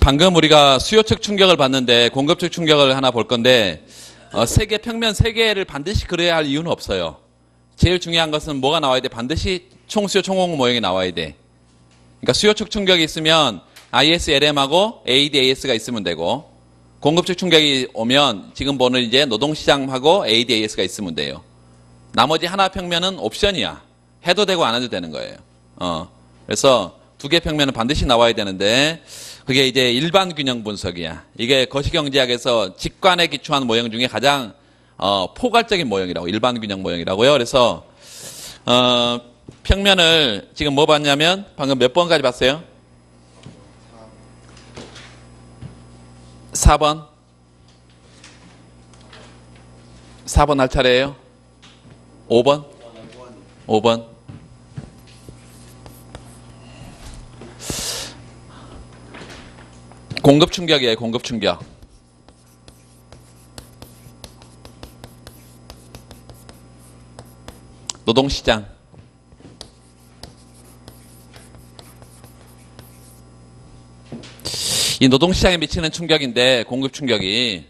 방금 우리가 수요 측 충격을 봤는데 공급 측 충격을 하나 볼 건데 세계 평면 세 개를 반드시 그려야 할 이유는 없어요. 제일 중요한 것은 뭐가 나와야 돼? 반드시 총수요 총공급 모형이 나와야 돼. 그러니까 수요 측 충격이 있으면 ISLM하고 ADAS가 있으면 되고 공급 측 충격이 오면 지금 보는 이제 노동시장하고 ADAS가 있으면 돼요. 나머지 하나 평면은 옵션이야. 해도 되고 안 해도 되는 거예요. 그래서 두 개 평면은 반드시 나와야 되는데 그게 이제 일반 균형 분석이야. 이게 거시경제학에서 직관에 기초한 모형 중에 가장 포괄적인 모형이라고, 일반 균형 모형이라고요. 그래서 평면을 지금 뭐 봤냐면 방금 몇 번까지 봤어요? 4번. 4번 할 차례예요. 5번. 5번. 공급 충격이에요. 공급 충격. 노동시장. 이 노동시장에 미치는 충격인데 공급 충격이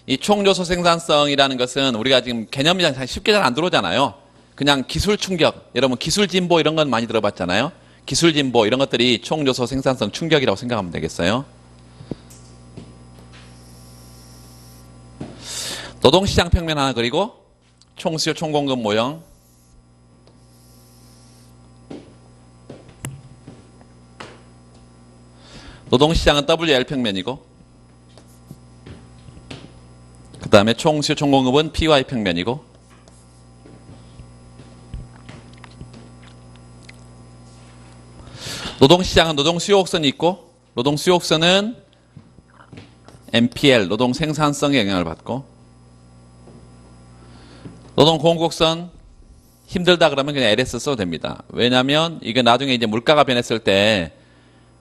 이 총요소 생산성이라는 것은 우리가 지금 개념이 쉽게 잘 안 들어오잖아요. 그냥 기술 충격, 여러분 기술 진보 이런 건 많이 들어봤잖아요. 기술 진보 이런 것들이 총요소 생산성 충격이라고 생각하면 되겠어요. 노동시장 평면 하나 그리고 총수요 총공급 모형. 노동시장은 WL 평면이고 그 다음에 총수요 총공급은 PY 평면이고 노동시장은 노동수요 곡선이 있고 노동수요 곡선은 MPL 노동 생산성에 영향을 받고 노동 공급곡선 힘들다 그러면 그냥 LS 써도 됩니다. 왜냐하면 이게 나중에 이제 물가가 변했을 때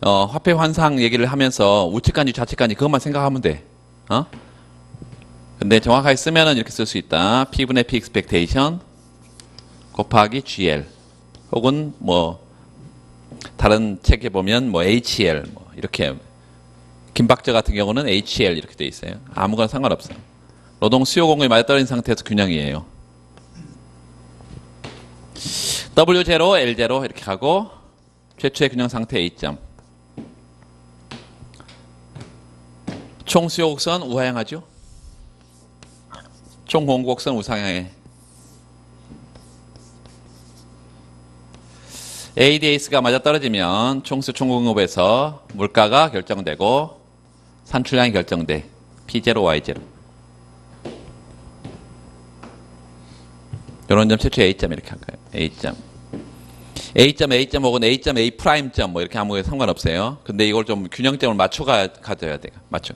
화폐 환상 얘기를 하면서 우측간지 좌측간지 그것만 생각하면 돼. 근데 정확하게 쓰면은 이렇게 쓸 수 있다. P분의 P expectation 곱하기 GL 혹은 뭐 다른 책에 보면 뭐 HL 뭐 이렇게 김박저 같은 경우는 HL 이렇게 돼 있어요. 아무거나 상관없어요. 노동 수요 공급이 맞아떨어진 상태에서 균형이에요. W0, L0 이렇게 가고 최초의 균형 상태 A점. 총 수요 곡선 우하향하죠. 총 공급 곡선 우상향해. ADAS가 맞아떨어지면 총수 총공급에서 물가가 결정되고 산출량이 결정돼. P0, Y0. 이런 점 최초 A점 이렇게 할 거예요. A점. A점, A점 혹은 A점, A 프라임점 뭐 이렇게 아무 상관없어요. 근데 이걸 좀 균형점을 가져야 돼요. 맞춰.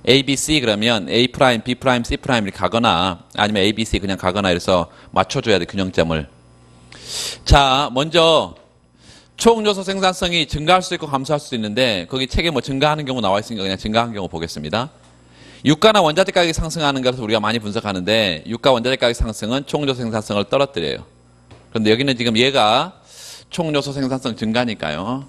A, B, C 그러면 A 프라임, B 프라임, C 프라임 이렇게 가거나 아니면 A, B, C 그냥 가거나 이래서 맞춰줘야 돼 균형점을. 자, 먼저 총 요소 생산성이 증가할 수 있고 감소할 수 있는데 거기 책에 뭐 증가하는 경우 나와 있으니까 그냥 증가한 경우 보겠습니다. 유가나 원자재 가격이 상승하는 것을 우리가 많이 분석하는데 유가 원자재 가격 상승은 총요소 생산성을 떨어뜨려요. 그런데 여기는 지금 얘가 총요소 생산성 증가니까요.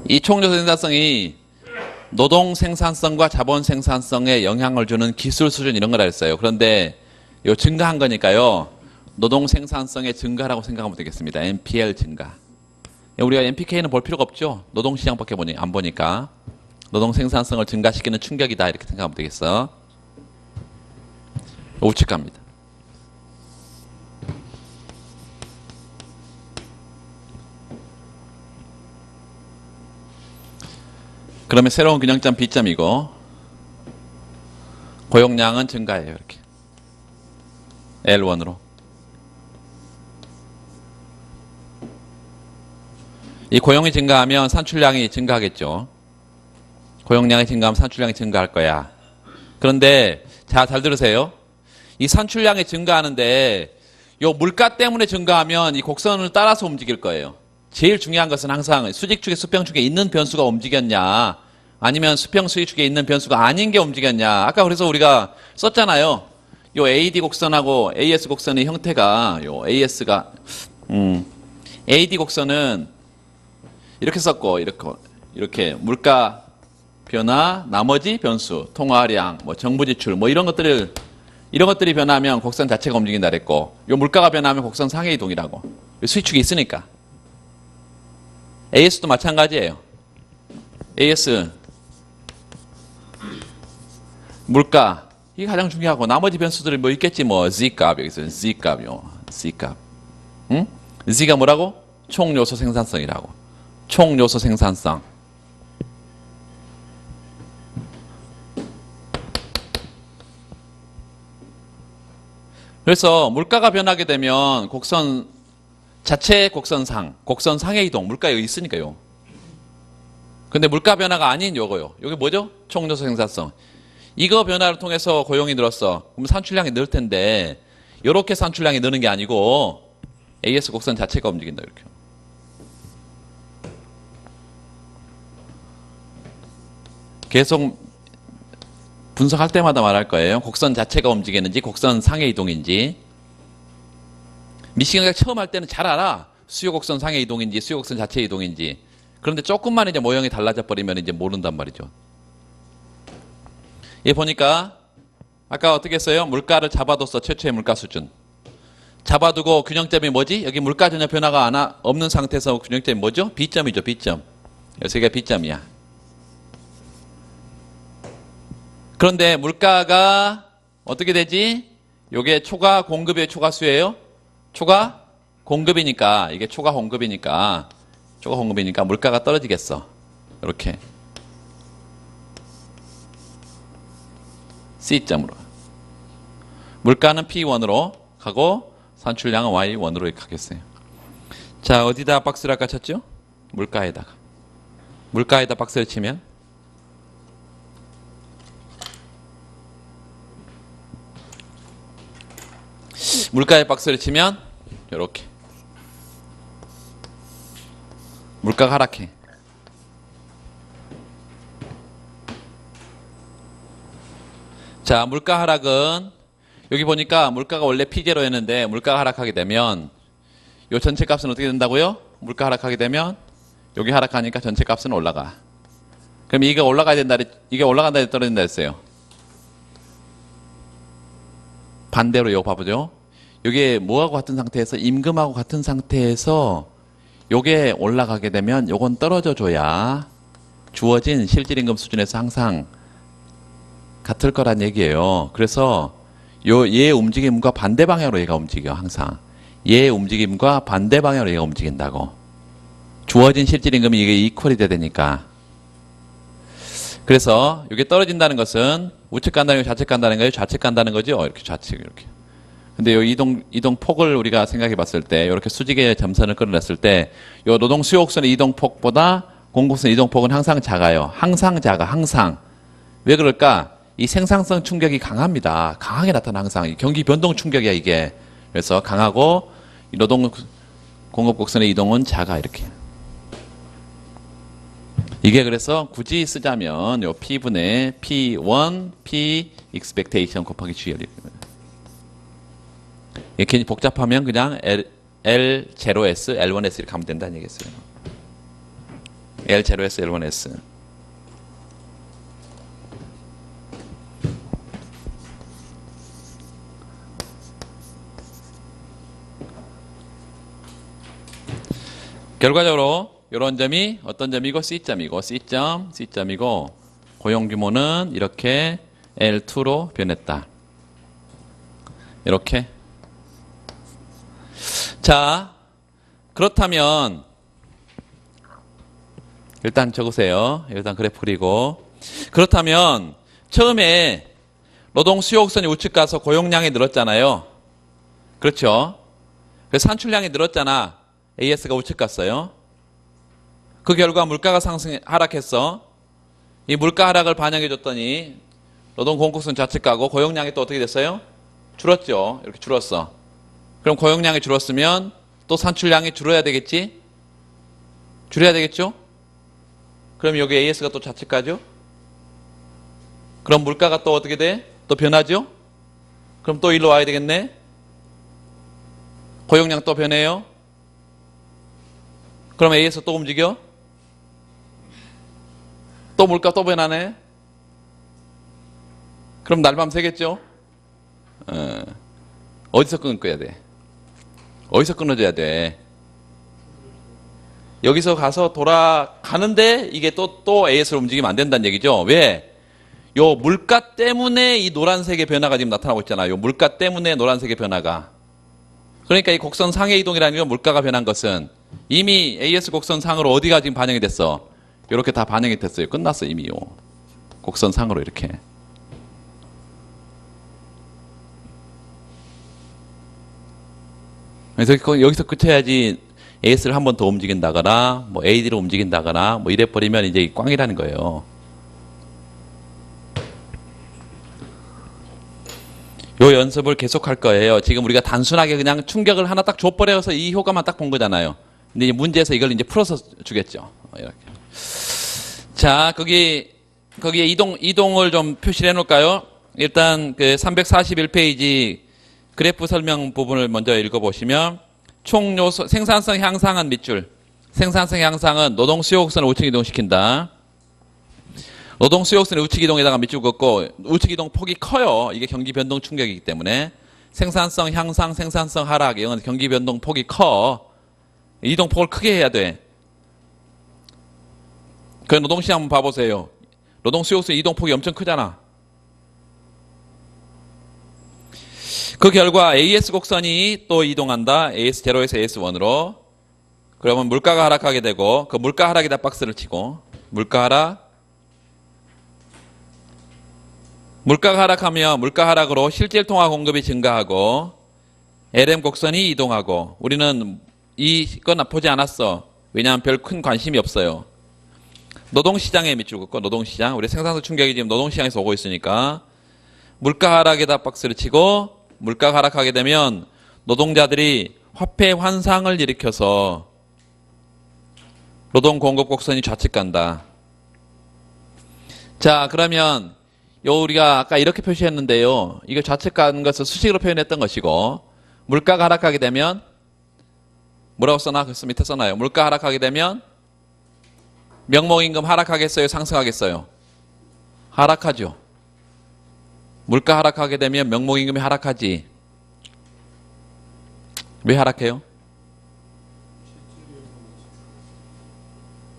이 총요소 생산성이 노동 생산성과 자본 생산성에 영향을 주는 기술 수준 이런 거라 했어요. 그런데 요 증가한 거니까요. 노동 생산성의 증가라고 생각하면 되겠습니다. MPL 증가. 우리가 MPK는 볼 필요가 없죠. 노동시장밖에 안 보니까. 노동 생산성을 증가시키는 충격이다 이렇게 생각하면 되겠어. 우측 갑니다. 그러면 새로운 균형점 B점이고 고용량은 증가해요. 이렇게. L1으로. 이 고용이 증가하면 산출량이 증가하겠죠. 고용량이 증가하면 산출량이 증가할 거야. 그런데 잘 들으세요. 이 산출량이 증가하는데 요 물가 때문에 증가하면 이 곡선을 따라서 움직일 거예요. 제일 중요한 것은 항상 수직축에 수평축에 있는 변수가 움직였냐 아니면 수평 수익축에 있는 변수가 아닌 게 움직였냐. 아까 그래서 우리가 썼잖아요. 요 AD 곡선하고 AS 곡선의 형태가 요 AS가 AD 곡선은 이렇게 썼고 이렇게 물가 변화, 나머지 변수, 통화량, 뭐 정부 지출, 뭐 이런 것들이 변하면 곡선 자체가 움직인다 그랬고, 요 물가가 변하면 곡선 상해 이동이라고. 수익축이 있으니까. AS도 마찬가지예요. AS 물가 이게 가장 중요하고 나머지 변수들이 뭐 있겠지 뭐 Z값 여기 있어요. Z값요. Z값. 응? Z가 뭐라고? 총 요소 생산성이라고. 총 요소 생산성. 그래서 물가가 변하게 되면 곡선 자체 곡선상의 이동, 물가 여기 있으니까요. 근데 물가 변화가 아닌 요거요. 여기 뭐죠? 총요소 생산성. 이거 변화를 통해서 고용이 늘었어. 그럼 산출량이 늘 텐데 이렇게 산출량이 느는 게 아니고 AS 곡선 자체가 움직인다 이렇게. 계속 분석할 때마다 말할 거예요. 곡선 자체가 움직이는지 곡선 상의 이동인지. 미시경학 처음 할 때는 잘 알아. 수요 곡선 상의 이동인지 수요 곡선 자체 이동인지. 그런데 조금만 이제 모형이 달라져 버리면 이제 모른단 말이죠. 얘 보니까 아까 어떻게 했어요? 물가를 잡아뒀어. 최초의 물가 수준. 잡아두고 균형점이 뭐지? 여기 물가 전혀 변화가 없는 상태에서 균형점이 뭐죠? B점이죠. B점. 여기가 B점이야. 그런데 물가가 어떻게 되지? 요게 초과 공급의 초과 수예요. 초과 공급이니까 이게 초과 공급이니까 물가가 떨어지겠어. 이렇게 C점으로. 물가는 P1으로 가고 산출량은 Y1으로 이렇게 가겠어요. 자, 어디다 박스를 아까 쳤죠? 물가에다 박스를 치면 물가에 박스를 치면 이렇게 물가가 하락해. 자, 물가 하락은 여기 보니까 물가가 원래 P0였는데 물가가 하락하게 되면 요 전체 값은 어떻게 된다고요? 물가 하락하게 되면 여기 하락하니까 전체 값은 올라가. 그럼 이게 올라가야 된다, 이게 올라간다 떨어진다 했어요. 반대로 이거 봐보죠. 이게 뭐하고 같은 상태에서 임금하고 같은 상태에서 요게 올라가게 되면 요건 떨어져 줘야 주어진 실질임금 수준에서 항상 같을 거란 얘기예요. 그래서 얘 움직임과 반대 방향으로 얘가 움직여. 항상 얘 움직임과 반대 방향으로 얘가 움직인다고. 주어진 실질임금이 이게 이퀄이 돼야 되니까. 그래서 이게 떨어진다는 것은 우측 간다는 거 좌측 간다는 거예요? 좌측 간다는 거죠? 이렇게 좌측 이렇게. 근데 요 이동 폭을 우리가 생각해 봤을 때 이렇게 수직의 점선을 끌어냈을 때 요 노동 수요곡선의 이동 폭보다 공곡선 이동 폭은 항상 작아요. 항상 작아. 항상. 왜 그럴까? 이 생산성 충격이 강합니다. 강하게 나타나 항상. 경기 변동 충격이야 이게. 그래서 강하고 노동 공급곡선의 이동은 작아 이렇게. 이게 그래서 굳이 쓰자면 요 P분의 P1 P expectation 곱하기 GL 이게 괜히 복잡하면 그냥 L0S, L1S 이렇게 하면 된다는 얘기겠어요. L0S, L1S. 결과적으로 이런 점이 어떤 점이고 C점이고 C점이고 고용 규모는 이렇게 L2로 변했다. 이렇게. 자, 그렇다면 일단 적으세요. 일단 그래프 그리고. 그렇다면 처음에 노동 수요곡선이 우측 가서 고용량이 늘었잖아요. 그렇죠? 그래서 산출량이 늘었잖아. AS가 우측 갔어요. 그 결과 물가가 하락했어. 이 물가 하락을 반영해 줬더니 노동 공급선 좌측 가고 고용량이 또 어떻게 됐어요? 줄었죠. 이렇게 줄었어. 그럼 고용량이 줄었으면 또 산출량이 줄어야 되겠지? 줄여야 되겠죠? 그럼 여기 AS가 또 좌측가죠? 그럼 물가가 또 어떻게 돼? 또 변하죠? 그럼 또 일로 와야 되겠네? 고용량 또 변해요? 그럼 AS 또 움직여? 또 물가 또 변하네? 그럼 날밤 새겠죠? 어디서 끊어야 돼? 어디서 끊어줘야 돼? 여기서 가서 돌아가는데 이게 또 AS로 움직이면 안 된다는 얘기죠. 왜? 요 물가 때문에 이 노란색의 변화가 지금 나타나고 있잖아요. 요 물가 때문에 노란색의 변화가. 그러니까 이 곡선 상의 이동이라는 건 물가가 변한 것은 이미 AS 곡선 상으로 어디가 지금 반영이 됐어? 이렇게 다 반영이 됐어요. 끝났어 이미요. 곡선 상으로 이렇게. 그래서 여기서 끝해야지 AS를 한 번 더 움직인다거나 뭐 AD로 움직인다거나 뭐 이래버리면 이제 꽝이라는 거예요. 요 연습을 계속 할 거예요. 지금 우리가 단순하게 그냥 충격을 하나 딱 줘버려서 이 효과만 딱 본 거잖아요. 근데 이제 문제에서 이걸 이제 풀어서 주겠죠. 이렇게. 자, 거기에 이동을 좀 표시를 해 놓을까요? 일단 그 341페이지 그래프 설명 부분을 먼저 읽어보시면 총 요소, 생산성 향상은 밑줄. 생산성 향상은 노동 수요 곡선을 우측 이동시킨다. 노동 수요 곡선의 우측 이동에다가 밑줄 긋고 우측 이동 폭이 커요. 이게 경기 변동 충격이기 때문에 생산성 향상, 생산성 하락 이건 경기 변동 폭이 커. 이동 폭을 크게 해야 돼. 그 노동 시장 한번 봐보세요. 노동 수요 곡선 이동 폭이 엄청 크잖아. 그 결과 AS 곡선이 또 이동한다. AS0에서 AS1으로. 그러면 물가가 하락하게 되고 그 물가 하락에다 박스를 치고 물가 하락. 물가가 하락하면 물가 하락으로 실질 통화 공급이 증가하고 LM 곡선이 이동하고 우리는 이건 보지 않았어. 왜냐하면 별 큰 관심이 없어요. 노동시장에 밑줄 긋고 노동시장. 우리 생산성 충격이 지금 노동시장에서 오고 있으니까 물가 하락에다 박스를 치고 물가가 하락하게 되면 노동자들이 화폐 환상을 일으켜서 노동 공급 곡선이 좌측 간다. 자, 그러면 우리가 아까 이렇게 표시했는데요. 이거 좌측 가는 것을 수식으로 표현했던 것이고 물가가 하락하게 되면 뭐라고 써놔? 그래서 밑에 써놔요. 물가 하락하게 되면 명목임금 하락하겠어요? 상승하겠어요? 하락하죠. 물가 하락하게 되면 명목임금이 하락하지. 왜 하락해요?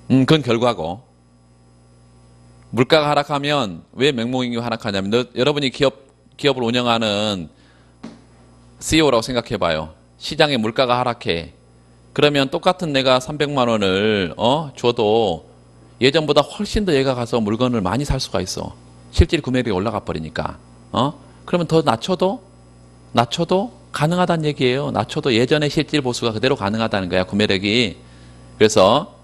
그건 결과고. 물가가 하락하면 왜 명목임금이 하락하냐면 여러분이 기업을 운영하는 CEO라고 생각해봐요. 시장에 물가가 하락해. 그러면 똑같은 내가 300만 원을 줘도 예전보다 훨씬 더 얘가 가서 물건을 많이 살 수가 있어. 실질 구매력이 올라가 버리니까. 그러면 더 낮춰도 가능하다는 얘기예요. 낮춰도 예전의 실질 보수가 그대로 가능하다는 거야. 구매력이. 그래서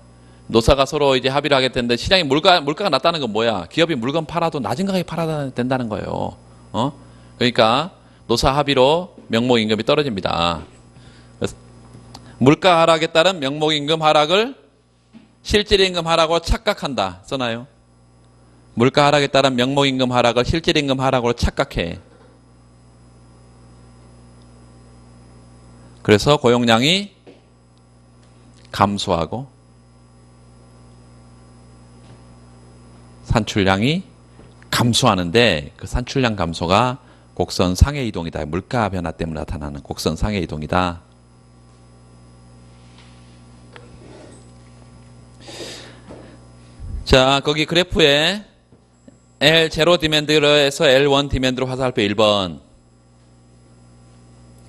노사가 서로 이제 합의를 하게 되는데 시장에 물가가 낮다는 건 뭐야? 기업이 물건 팔아도 낮은 가격에 팔아야 된다는 거예요. 그러니까 노사 합의로 명목임금이 떨어집니다. 그래서 물가 하락에 따른 명목임금 하락을 실질임금 하락으로 착각한다. 써나요? 물가 하락에 따른 명목임금 하락을 실질임금 하락으로 착각해. 그래서 고용량이 감소하고 산출량이 감소하는데 그 산출량 감소가 곡선 상해 이동이다. 물가 변화 때문에 나타나는 곡선 상해 이동이다. 자, 거기 그래프에 L0 디맨드에서 L1 디맨드로 화살표 1번.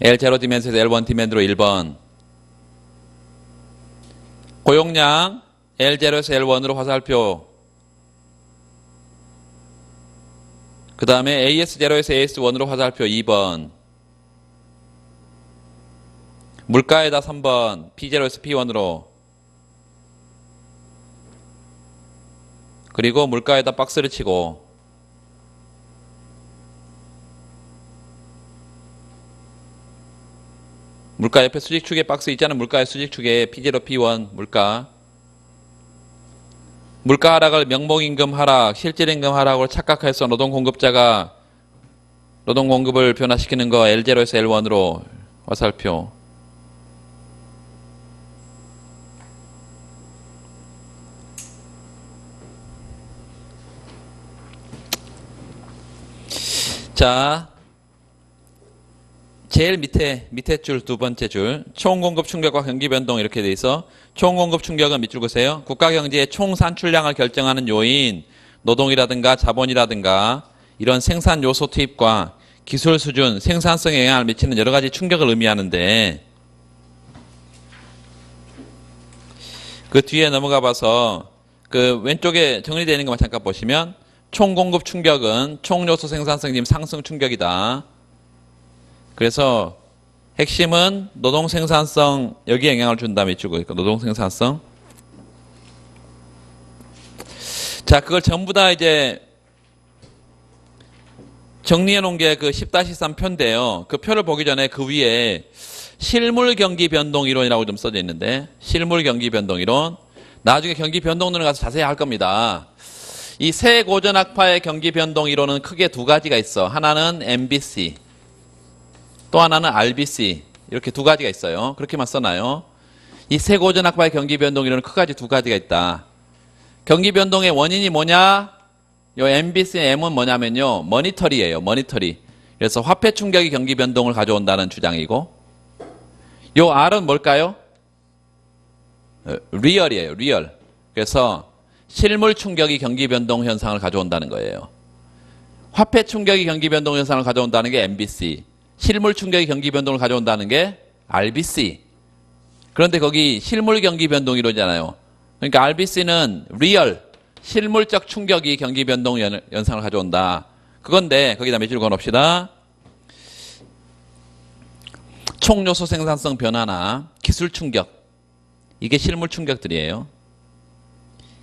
L0 디맨드에서 L1 디맨드로 1번. 고용량 L0에서 L1으로 화살표. 그 다음에 AS0에서 AS1으로 화살표 2번. 물가에다 3번. P0에서 P1으로. 그리고 물가에다 박스를 치고 물가 옆에 수직축에 박스 있잖아요. 물가의 수직축에 P0, P1 물가 물가 하락을 명목임금 하락, 실질임금 하락으로 착각해서 노동공급자가 노동공급을 변화시키는 거 L0에서 L1으로 화살표. 자, 제일 밑에 줄 두 번째 줄 총공급 충격과 경기 변동 이렇게 돼 있어. 총공급 충격은 밑줄 보세요. 국가 경제의 총 산출량을 결정하는 요인, 노동이라든가 자본이라든가 이런 생산 요소 투입과 기술 수준, 생산성에 영향을 미치는 여러 가지 충격을 의미하는데 그 뒤에 넘어가 봐서 그 왼쪽에 정리되어 있는 것만 잠깐 보시면 총공급 충격은 총요소 생산성 지금 상승 충격이다. 그래서 핵심은 노동 생산성 여기에 영향을 준다 밑줄고 있고 노동 생산성. 자, 그걸 전부 다 이제 정리해 놓은 게 그 10-3 표인데요. 그 표를 보기 전에 그 위에 실물 경기 변동 이론이라고 좀 써져 있는데 실물 경기 변동 이론. 나중에 경기 변동론에 가서 자세히 할 겁니다. 이 세 고전학파의 경기 변동 이론은 크게 두 가지가 있어. 하나는 MBC, 또 하나는 RBC. 이렇게 두 가지가 있어요. 그렇게만 써놔요. 이 세 고전학파의 경기 변동 이론은 크게 두 가지가 있다. 경기 변동의 원인이 뭐냐? 요 MBC M은 뭐냐면요. 머니터리예요. 머니터리. 그래서 화폐 충격이 경기 변동을 가져온다는 주장이고 요 R은 뭘까요? 리얼이에요. 리얼. 그래서 실물 충격이 경기 변동 현상을 가져온다는 거예요. 화폐 충격이 경기 변동 현상을 가져온다는 게 MBC. 실물 충격이 경기 변동을 가져온다는 게 RBC. 그런데 거기 실물 경기 변동 이론이잖아요. 그러니까 RBC는 리얼, 실물적 충격이 경기 변동 현상을 가져온다. 그건데 거기다 몇 줄 걸어봅시다. 총요소 생산성 변화나 기술 충격. 이게 실물 충격들이에요.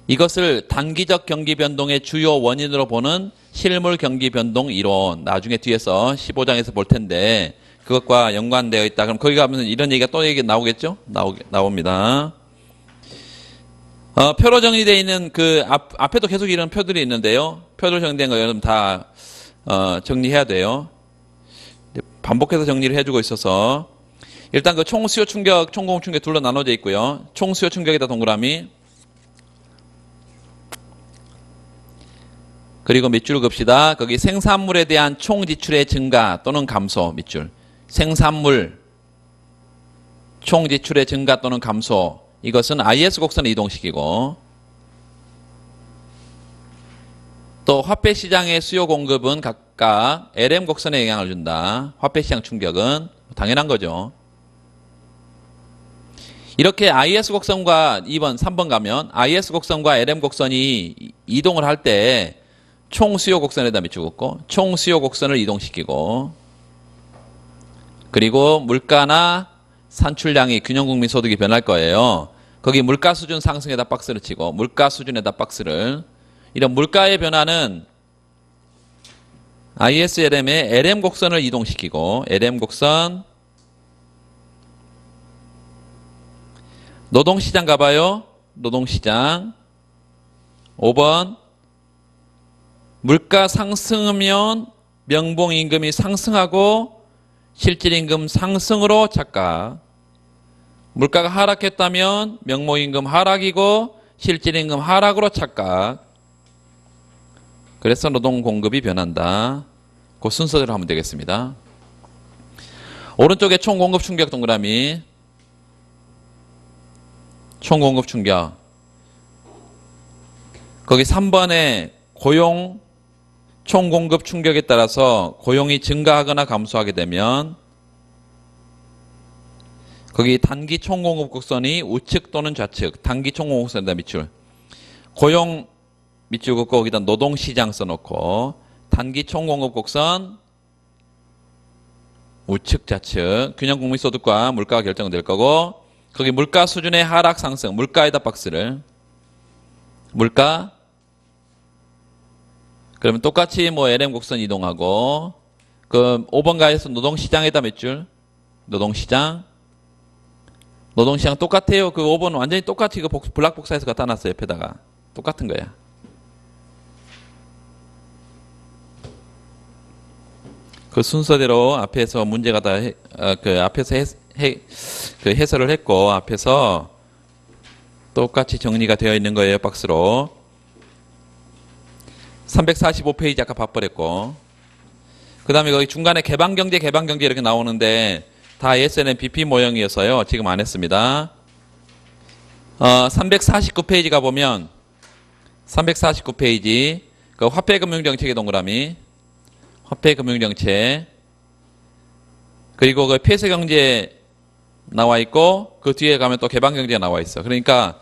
이것을 단기적 경기 변동의 주요 원인으로 보는 실물 경기 변동 이론. 나중에 뒤에서 15장에서 볼 텐데 그것과 연관되어 있다. 그럼 거기 가면 이런 얘기가 또 나오겠죠? 나옵니다. 표로 정리되어 있는 그 앞에도 계속 이런 표들이 있는데요. 표로 정리된 거 여러분 다 정리해야 돼요. 반복해서 정리를 해주고 있어서 일단 그 총수요 충격, 총공급 충격 둘로 나눠져 있고요. 총수요 충격에다 동그라미. 그리고 밑줄 긋시다. 거기 생산물에 대한 총 지출의 증가 또는 감소 밑줄. 생산물 총 지출의 증가 또는 감소. 이것은 IS 곡선을 이동시키고 또 화폐 시장의 수요 공급은 각각 LM 곡선에 영향을 준다. 화폐 시장 충격은 당연한 거죠. 이렇게 IS 곡선과 2번, 3번 가면 IS 곡선과 LM 곡선이 이동을 할 때 총 수요 곡선에다 밑줄 긋고 총 수요 곡선을 이동시키고 그리고 물가나 산출량이 균형 국민 소득이 변할 거예요. 거기 물가 수준 상승에다 박스를 치고 물가 수준에다 박스를 이런 물가의 변화는 ISLM의 LM 곡선을 이동시키고 LM 곡선 노동시장 가봐요. 노동시장 5번 물가 상승하면 명봉임금이 상승하고 실질임금 상승으로 착각. 물가가 하락했다면 명목임금 하락이고 실질임금 하락으로 착각. 그래서 노동공급이 변한다. 그 순서대로 하면 되겠습니다. 오른쪽에 총공급 충격 동그라미. 총공급 충격. 거기 3번에 고용 총공급 충격에 따라서 고용이 증가하거나 감소하게 되면 거기 단기 총공급 곡선이 우측 또는 좌측 단기 총공급 곡선에다 밑줄 고용 밑줄 긋고 거기다 노동시장 써놓고 단기 총공급 곡선 우측 좌측 균형 국민소득과 물가가 결정될 거고 거기 물가 수준의 하락 상승 물가에다 박스를 물가 그러면 똑같이 뭐 LM 곡선 이동하고 그 5번 가에서 노동시장에다 몇 줄? 노동시장 똑같아요. 그 5번 완전히 똑같이 그 블락 복사해서 갖다 놨어요. 옆에다가 똑같은 거야. 그 순서대로 앞에서 문제가 다 그 앞에서 그 해설을 했고 앞에서 똑같이 정리가 되어 있는 거예요. 박스로. 345페이지 아까 봐버렸고 그 다음에 거기 중간에 개방경제 이렇게 나오는데 다 SNM BP 모형이어서요. 지금 안 했습니다. 349페이지 가보면 349페이지 그 화폐금융정책의 동그라미 화폐금융정책 그리고 그 폐쇄경제 나와 있고 그 뒤에 가면 또 개방경제가 나와 있어. 그러니까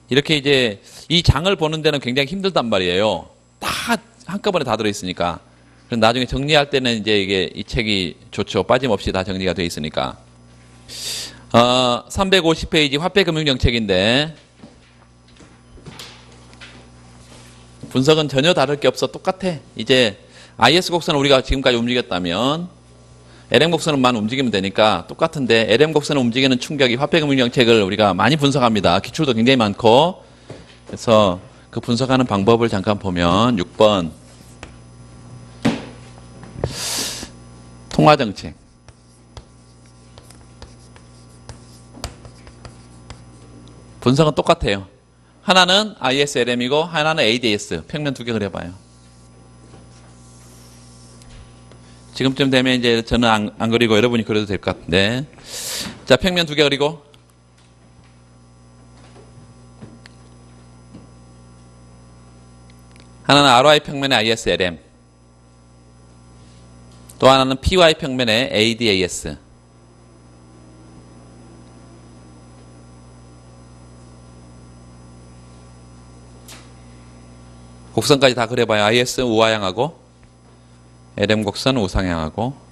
이렇게 이제 이 장을 보는 데는 굉장히 힘들단 말이에요. 다 한꺼번에 다 들어있으니까. 나중에 정리할 때는 이제 이게 이 책이 좋죠. 빠짐없이 다 정리가 되어 있으니까. 350페이지 화폐금융정책인데 분석은 전혀 다를 게 없어. 똑같아. 이제 IS 곡선을 우리가 지금까지 움직였다면 LM 곡선만 움직이면 되니까 똑같은데 LM 곡선을 움직이는 충격이 화폐금융정책을 우리가 많이 분석합니다. 기출도 굉장히 많고 그래서 그 분석하는 방법을 잠깐 보면 6번 통화정책 분석은 똑같아요. 하나는 ISLM이고 하나는 ADS 평면 두 개 그려봐요. 지금쯤 되면 이제 저는 안 그리고 여러분이 그려도 될 것 같은데 자 평면 두 개 그리고 하나는 RY 평면의 ISLM 또 하나는 PY 평면의 ADAS 곡선까지 다 그려봐요. IS 우하향하고 LM 곡선 우상향하고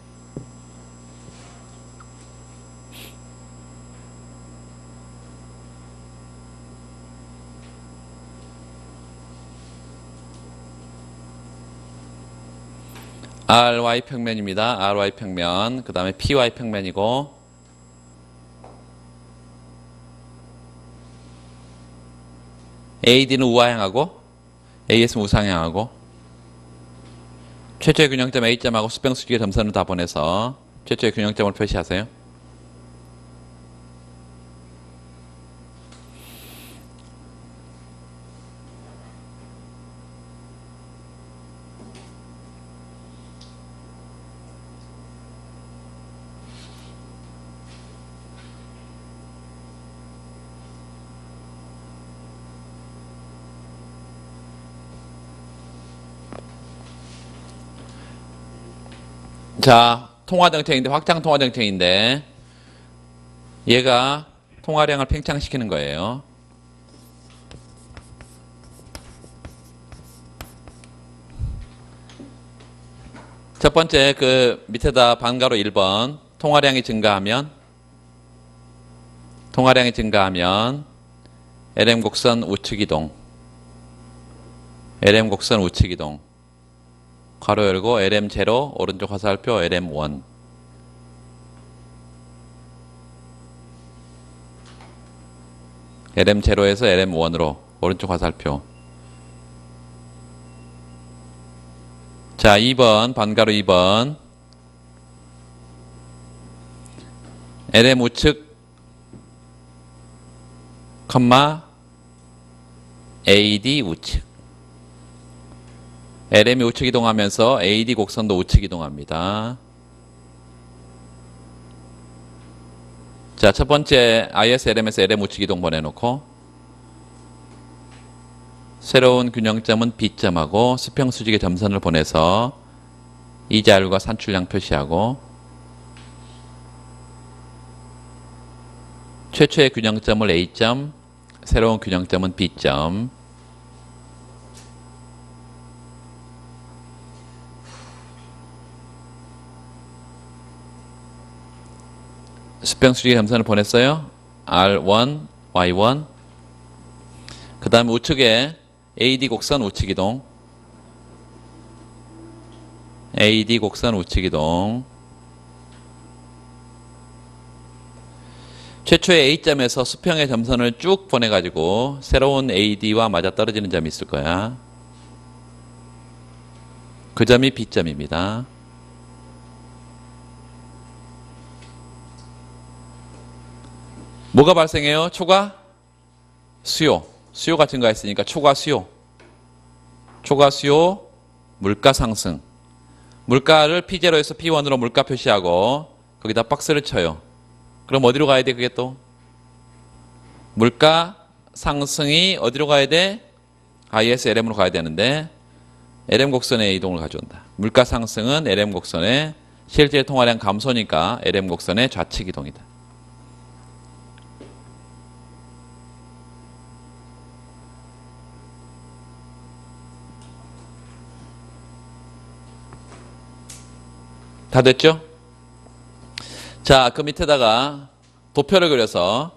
RY 평면입니다. RY 평면 그 다음에 PY 평면이고 AD는 우하향하고 AS는 우상향하고 최초의 균형점 A점하고 수평수직의 점선을 다 보내서 최초의 균형점을 표시하세요. 자, 통화정책인데 확장 통화정책인데 얘가 통화량을 팽창시키는 거예요. 첫 번째 그 밑에다 반가로 1번 통화량이 증가하면 LM 곡선 우측 이동 LM 곡선 우측 이동 괄호 열고 LM0 오른쪽 화살표 LM1 LM0에서 LM1으로 오른쪽 화살표 자 2번 반가로 2번 LM 우측 AD 우측 LM이 우측 이동하면서 AD 곡선도 우측 이동합니다. 자, 첫 번째 ISLM에서 LM 우측 이동 보내놓고 새로운 균형점은 B점하고 수평수직의 점선을 보내서 이자율과 산출량 표시하고 최초의 균형점을 A점, 새로운 균형점은 B점 수평수직의 점선을 보냈어요. R1, Y1 그 다음에 우측에 AD 곡선 우측 이동 AD 곡선 우측 이동 최초의 A점에서 수평의 점선을 쭉 보내가지고 새로운 AD와 맞아떨어지는 점이 있을 거야. 그 점이 B점입니다. 뭐가 발생해요? 초과 수요. 수요가 증가했으니까 초과 수요. 초과 수요, 물가 상승. 물가를 P0에서 P1으로 물가 표시하고 거기다 박스를 쳐요. 그럼 어디로 가야 돼? 그게 또 물가 상승이 어디로 가야 돼? IS LM으로 가야 되는데 LM 곡선의 이동을 가져온다. 물가 상승은 LM 곡선의 실제 통화량 감소니까 LM 곡선의 좌측 이동이다. 다 됐죠? 자, 그 밑에다가 도표를 그려서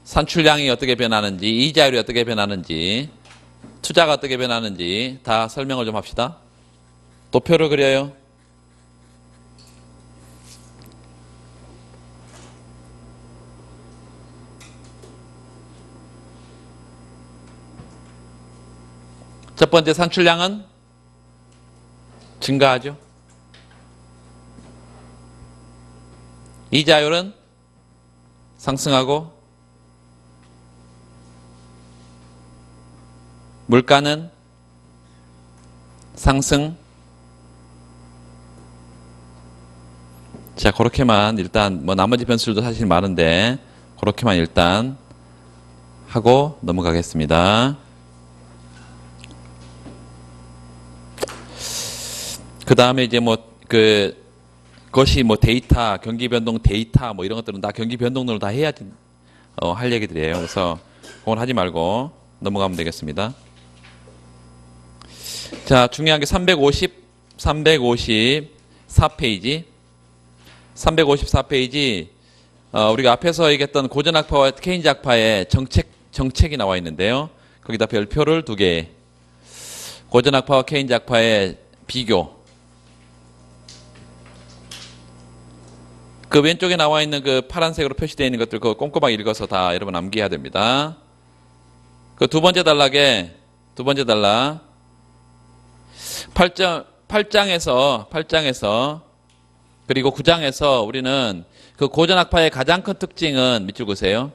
산출량이 어떻게 변하는지, 이자율이 어떻게 변하는지, 투자가 어떻게 변하는지 다 설명을 좀 합시다. 도표를 그려요. 첫 번째 산출량은 증가하죠. 이자율은 상승하고 물가는 상승. 자, 그렇게만 일단 뭐 나머지 변수들도 사실 많은데 그렇게만 일단 하고 넘어가겠습니다. 그 다음에 이제 그것이 데이터, 경기 변동 데이터 뭐 이런 것들은 다 경기 변동으로 다 해야지 할 얘기들이에요. 그래서 그건 하지 말고 넘어가면 되겠습니다. 자, 중요한 게 354페이지. 354페이지 우리가 앞에서 얘기했던 고전학파와 케인즈 학파의 정책이 나와 있는데요. 거기다 별표를 2개. 고전학파와 케인즈 학파의 비교. 그 왼쪽에 나와 있는 그 파란색으로 표시되어 있는 것들 그거 꼼꼼하게 읽어서 다 여러분 암기해야 됩니다. 그 두 번째 단락 8장에서 그리고 9장에서 우리는 그 고전학파의 가장 큰 특징은 밑줄 보세요.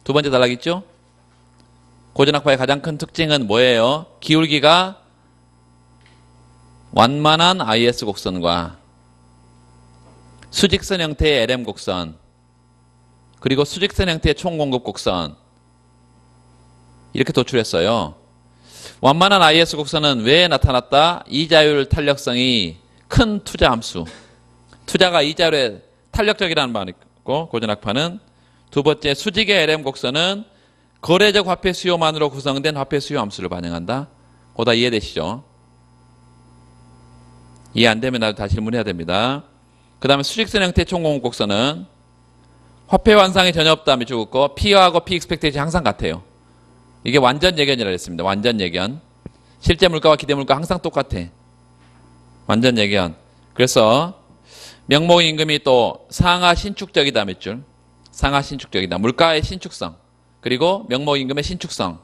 두 번째 단락 있죠? 고전학파의 가장 큰 특징은 뭐예요? 기울기가 완만한 IS 곡선과 수직선 형태의 LM 곡선 그리고 수직선 형태의 총공급 곡선 이렇게 도출했어요. 완만한 IS 곡선은 왜 나타났다? 이자율 탄력성이 큰 투자 함수. 투자가 이자율에 탄력적이라는 말이 있고 고전학파는 두 번째 수직의 LM 곡선은 거래적 화폐 수요만으로 구성된 화폐 수요 함수를 반영한다. 보다 이해되시죠? 이해 안 되면 나도 다시 질문해야 됩니다. 그 다음에 수직선 형태의 총공급 곡선은 화폐 환상이 전혀 없다 밑줄 긋고 P하고 P expectation 항상 같아요. 이게 완전 예견이라고 했습니다. 완전 예견. 실제 물가와 기대 물가 항상 똑같아. 완전 예견. 그래서 명목 임금이 또 상하 신축적이다 밑줄. 상하 신축적이다. 물가의 신축성. 그리고 명목 임금의 신축성.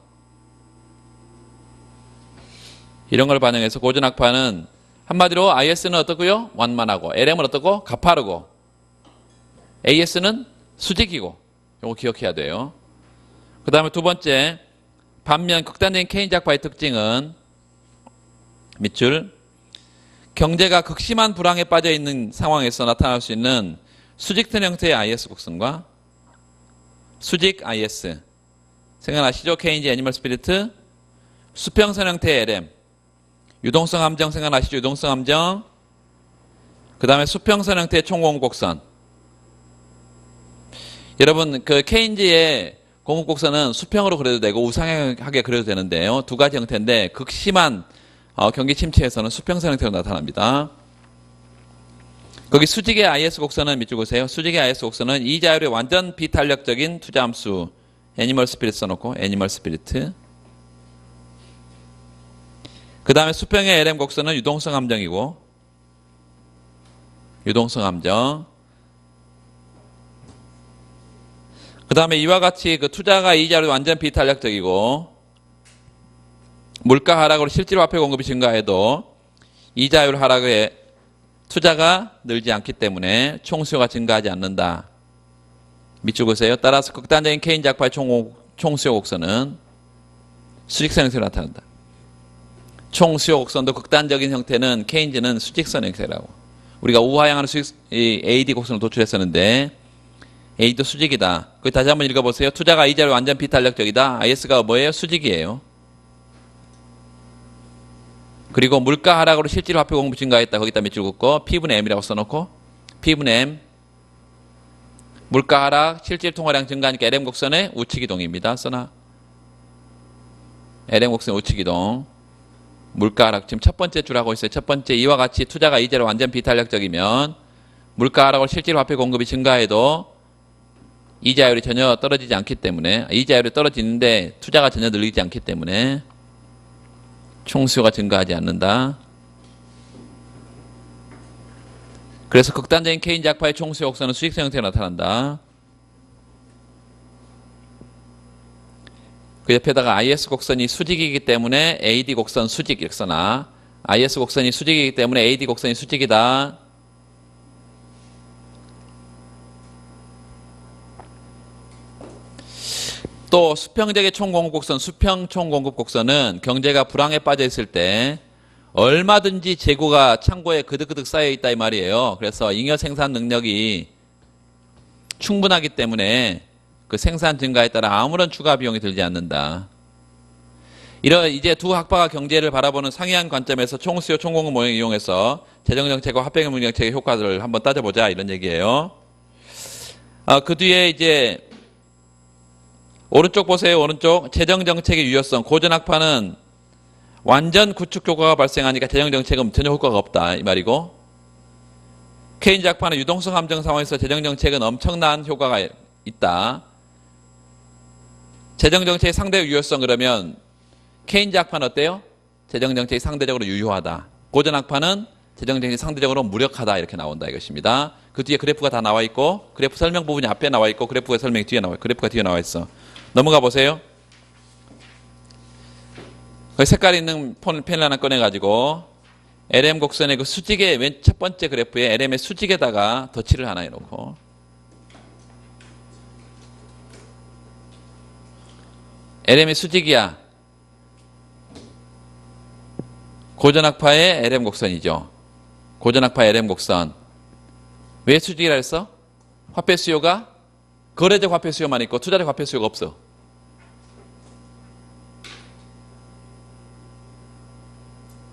이런 걸 반영해서 고전학파는 한마디로 IS는 어떻고요? 완만하고 LM은 어떻고? 가파르고 AS는 수직이고 이거 기억해야 돼요. 그 다음에 두 번째 반면 극단적인 케인즈 학파의 특징은 밑줄 경제가 극심한 불황에 빠져 있는 상황에서 나타날 수 있는 수직선 형태의 IS 곡선과 수직 IS 생각나시죠? 케인즈 애니멀 스피리트 수평선 형태의 LM 유동성 함정 생각나시죠? 유동성 함정. 그 다음에 수평선 형태의 총공급곡선. 여러분 그 케인즈의 공급곡선은 수평으로 그려도 되고 우상향하게 그려도 되는데요. 두 가지 형태인데 극심한 경기 침체에서는 수평선 형태로 나타납니다. 거기 수직의 IS 곡선은 밑줄 보세요. 수직의 IS 곡선은 이자율의 완전 비탄력적인 투자함수 애니멀 스피릿 써놓고 애니멀 스피릿. 그 다음에 수평의 LM 곡선은 유동성 함정이고 유동성 함정. 그 다음에 이와 같이 그 투자가 이자율이 완전 비탄력적이고 물가 하락으로 실질 화폐 공급이 증가해도 이자율 하락에 투자가 늘지 않기 때문에 총수요가 증가하지 않는다. 밑줄 그으세요. 따라서 극단적인 케인즈 악파의 총수요 곡선은 수직선 형태로 나타난다. 총수요 곡선도 극단적인 형태는 케인즈는 수직선 형태라고. 우리가 우하향하는 AD 곡선을 도출했었는데 A도 수직이다. 다시 한번 읽어보세요. 투자가 이자율 완전 비탄력적이다. IS가 뭐예요? 수직이에요. 그리고 물가 하락으로 실질 화폐 공급 증가했다. 거기다 밑줄 긋고 P분의 M이라고 써놓고 P분의 M 물가 하락 실질 통화량 증가하니까 LM 곡선의 우측 이동입니다. 써놔. LM 곡선의 우측 이동. 물가 하락 지금 첫 번째 줄 하고 있어요. 첫 번째 이와 같이 투자가 이자율 완전 비탄력적이면 물가 하락으로 실질 화폐 공급이 증가해도 이자율이 전혀 떨어지지 않기 때문에 이자율이 떨어지는데 투자가 전혀 늘리지 않기 때문에 총수요가 증가하지 않는다. 그래서 극단적인 케인즈 악파의 총수요 곡선은 수직선 형태로 나타난다. 그 옆에다가 IS 곡선이 수직이기 때문에 AD 곡선 수직 이렇게 써놔. IS 곡선이 수직이기 때문에 AD 곡선이 수직이다. 또 수평적의 총공급곡선, 수평 총공급곡선은 경제가 불황에 빠져 있을 때 얼마든지 재고가 창고에 그득그득 쌓여 있다 이 말이에요. 그래서 잉여 생산 능력이 충분하기 때문에 그 생산 증가에 따라 아무런 추가 비용이 들지 않는다. 이런 이제 두 학파가 경제를 바라보는 상이한 관점에서 총수요 총공급 모형을 이용해서 재정정책과 화폐금융정책의 효과들을 한번 따져보자 이런 얘기예요. 그 뒤에 이제 오른쪽 보세요. 오른쪽 재정정책의 유효성. 고전학파는 완전 구축 효과가 발생하니까 재정정책은 전혀 효과가 없다 이 말이고 케인즈 학파는 유동성 함정 상황에서 재정정책은 엄청난 효과가 있다. 재정정책의 상대 유효성 그러면 케인즈 학파는 어때요? 재정정책이 상대적으로 유효하다. 고전학파는 재정정책이 상대적으로 무력하다 이렇게 나온다 이것입니다. 그 뒤에 그래프가 다 나와 있고 그래프 설명 부분이 앞에 나와 있고 그래프가 설명이 뒤에 나와 있고 그래프가 뒤에 나와 있어. 넘어가 보세요. 그 색깔 있는 펜을 하나 꺼내가지고 LM 곡선의 그 수직의 맨 첫 번째 그래프에 LM의 수직에다가 덧칠을 하나 해놓고 LM의 수직이야. 고전학파의 LM 곡선이죠. 고전학파의 LM 곡선. 왜 수직이라 했어? 화폐 수요가 거래적 화폐 수요만 있고 투자적 화폐 수요가 없어.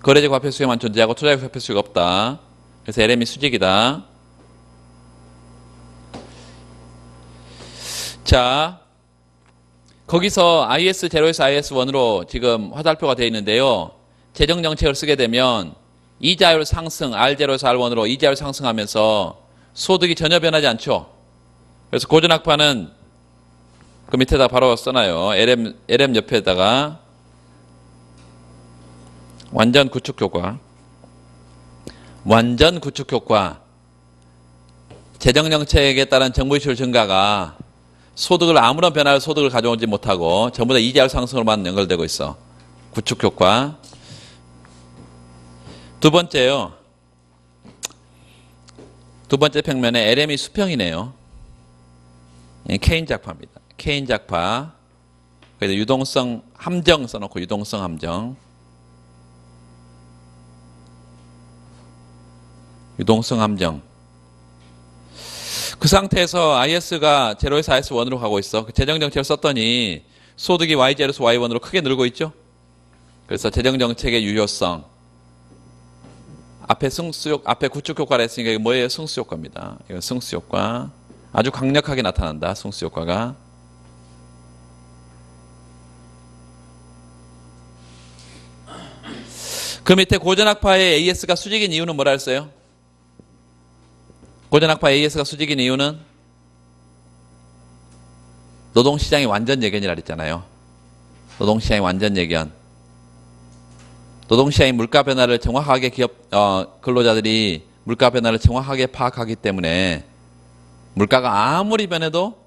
거래적 화폐 수요만 존재하고 투자적 화폐 수요가 없다. 그래서 LM이 수직이다. 자, 거기서 IS0에서 IS1으로 지금 화살표가 되어 있는데요. 재정정책을 쓰게 되면 이자율 상승, R0에서 R1으로 이자율 상승하면서 소득이 전혀 변하지 않죠. 그래서 고전학파는 그 밑에다 바로 써놔요. LM 옆에다가 완전 구축 효과. 완전 구축 효과. 재정정책에 따른 정부 지출 증가가 소득을 아무런 변화를 소득을 가져오지 못하고 전부 다 이자율 상승으로만 연결되고 있어. 구축 효과. 두 번째요. 두 번째 평면에 LM이 수평이네요. 케인즈 악파입니다. 케인즈 악파. 그래서 유동성 함정 써놓고 유동성 함정. 유동성 함정. 그 상태에서 IS가 0에서 IS1으로 가고 있어. 재정정책을 썼더니 소득이 Y0에서 Y1으로 크게 늘고 있죠. 그래서 재정정책의 유효성. 앞에 구축 효과를 했으니까 이게 뭐예요? 승수 효과입니다. 이건 승수 효과. 아주 강력하게 나타난다. 승수 효과가. 그 밑에 고전학파의 AS가 수직인 이유는 뭐라 했어요? 고전학파 AS가 수직인 이유는 노동시장이 완전 예견이라 그랬잖아요. 노동시장이 완전 예견. 노동시장의 물가 변화를 정확하게 근로자들이 물가 변화를 정확하게 파악하기 때문에 물가가 아무리 변해도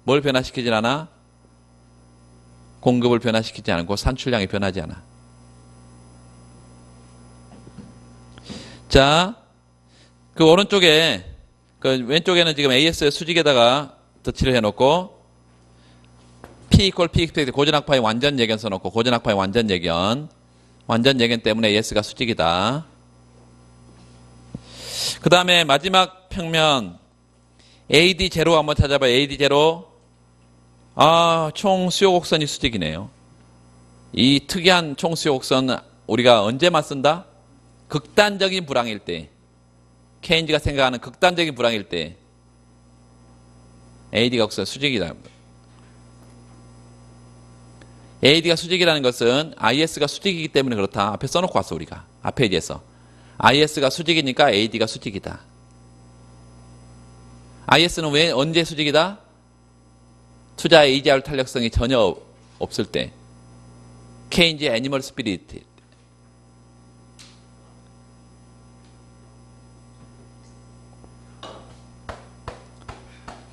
뭘 변화시키질 않아? 공급을 변화시키지 않고 산출량이 변하지 않아. 자, 그 오른쪽에, 그 왼쪽에는 지금 AS 수직에다가 덧칠을 해놓고 P equal P expect 고전악파의 완전 예견 써놓고 고전악파의 완전 예견 때문에 AS가 수직이다. 그 다음에 마지막 평면 AD0 한번 찾아봐. AD0. 총 수요 곡선이 수직이네요. 이 특이한 총 수요 곡선 우리가 언제만 쓴다? 극단적인 불황일 때. 케인즈가 생각하는 극단적인 불황일 때 AD가 곡선 수직이다. AD가 수직이라는 것은 IS가 수직이기 때문에 그렇다. 앞에 써놓고 왔어 우리가. 앞에 이제서 IS가 수직이니까 AD가 수직이다. IS는 왜 언제 수직이다? 투자 AGR 탄력성이 전혀 없을 때. 케인즈의 애니멀 스피릿.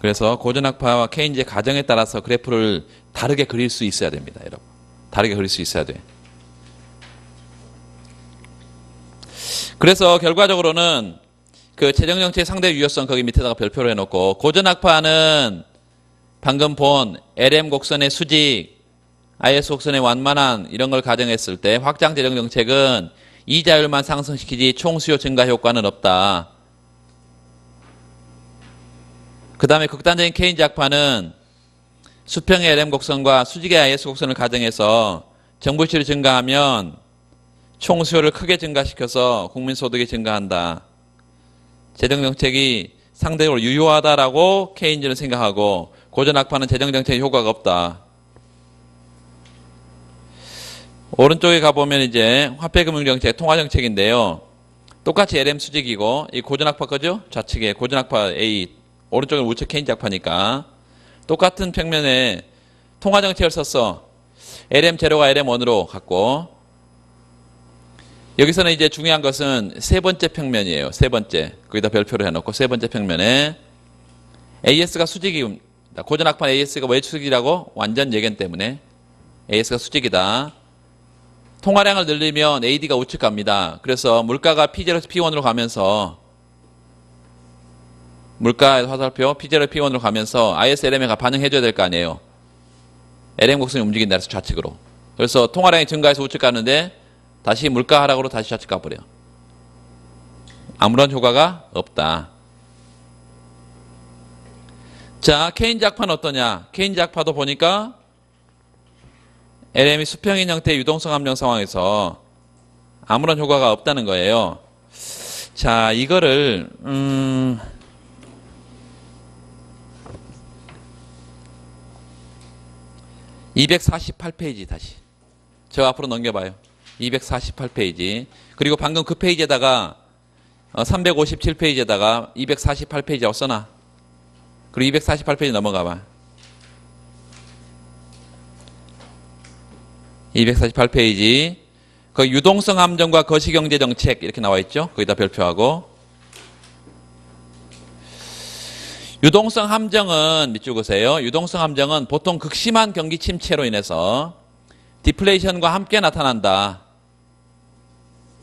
그래서 고전학파와 케인즈의 가정에 따라서 그래프를 다르게 그릴 수 있어야 됩니다, 여러분. 다르게 그릴 수 있어야 돼. 그래서 결과적으로는 그 재정정책의 상대 유효성 거기 밑에다가 별표를 해놓고 고전학파는 방금 본 LM 곡선의 수직, IS 곡선의 완만한 이런 걸 가정했을 때 확장 재정정책은 이자율만 상승시키지 총수요 증가 효과는 없다. 그 다음에 극단적인 케인즈 학파는 수평의 LM 곡선과 수직의 IS 곡선을 가정해서 정부 지출이 증가하면 총수요를 크게 증가시켜서 국민소득이 증가한다. 재정정책이 상대적으로 유효하다라고 케인즈는 생각하고 고전학파는 재정정책에 효과가 없다. 오른쪽에 가보면 이제 화폐금융정책, 통화정책인데요. 똑같이 LM 수직이고 이 고전학파 거죠? 좌측에 고전학파 A, 오른쪽은 우측 케인즈 학파니까 똑같은 평면에 통화정책을 썼어. LM0가 LM1으로 갔고 여기서는 이제 중요한 것은 세 번째 평면이에요. 세 번째. 거기다 별표를 해놓고 세 번째 평면에 AS가 수직입니다. 고전학파 AS가 왜 수직이라고? 완전 예견 때문에 AS가 수직이다. 통화량을 늘리면 AD가 우측 갑니다. 그래서 물가가 P0에서 P1으로 가면서 물가 화살표 P0에서 P1으로 가면서 ISLM에 반응해줘야 될 거 아니에요. LM 곡선이 움직인다 해서 좌측으로. 그래서 통화량이 증가해서 우측 가는데 다시 물가 하락으로 다시 좌측 가버려. 아무런 효과가 없다. 자, 케인즈 학파는 어떠냐? 케인즈 학파도 보니까 LM이 수평인 형태의 유동성 함정 상황에서 아무런 효과가 없다는 거예요. 자, 이거를 248페이지 다시. 저 앞으로 넘겨봐요. 248페이지. 그리고 방금 그 페이지에다가 357페이지에다가 248페이지라고 써놔. 그리고 248페이지 넘어가봐. 248페이지. 그 유동성 함정과 거시경제 정책 이렇게 나와 있죠. 거기다 별표하고. 유동성 함정은 밑줄 그으세요. 유동성 함정은 보통 극심한 경기 침체로 인해서 디플레이션과 함께 나타난다.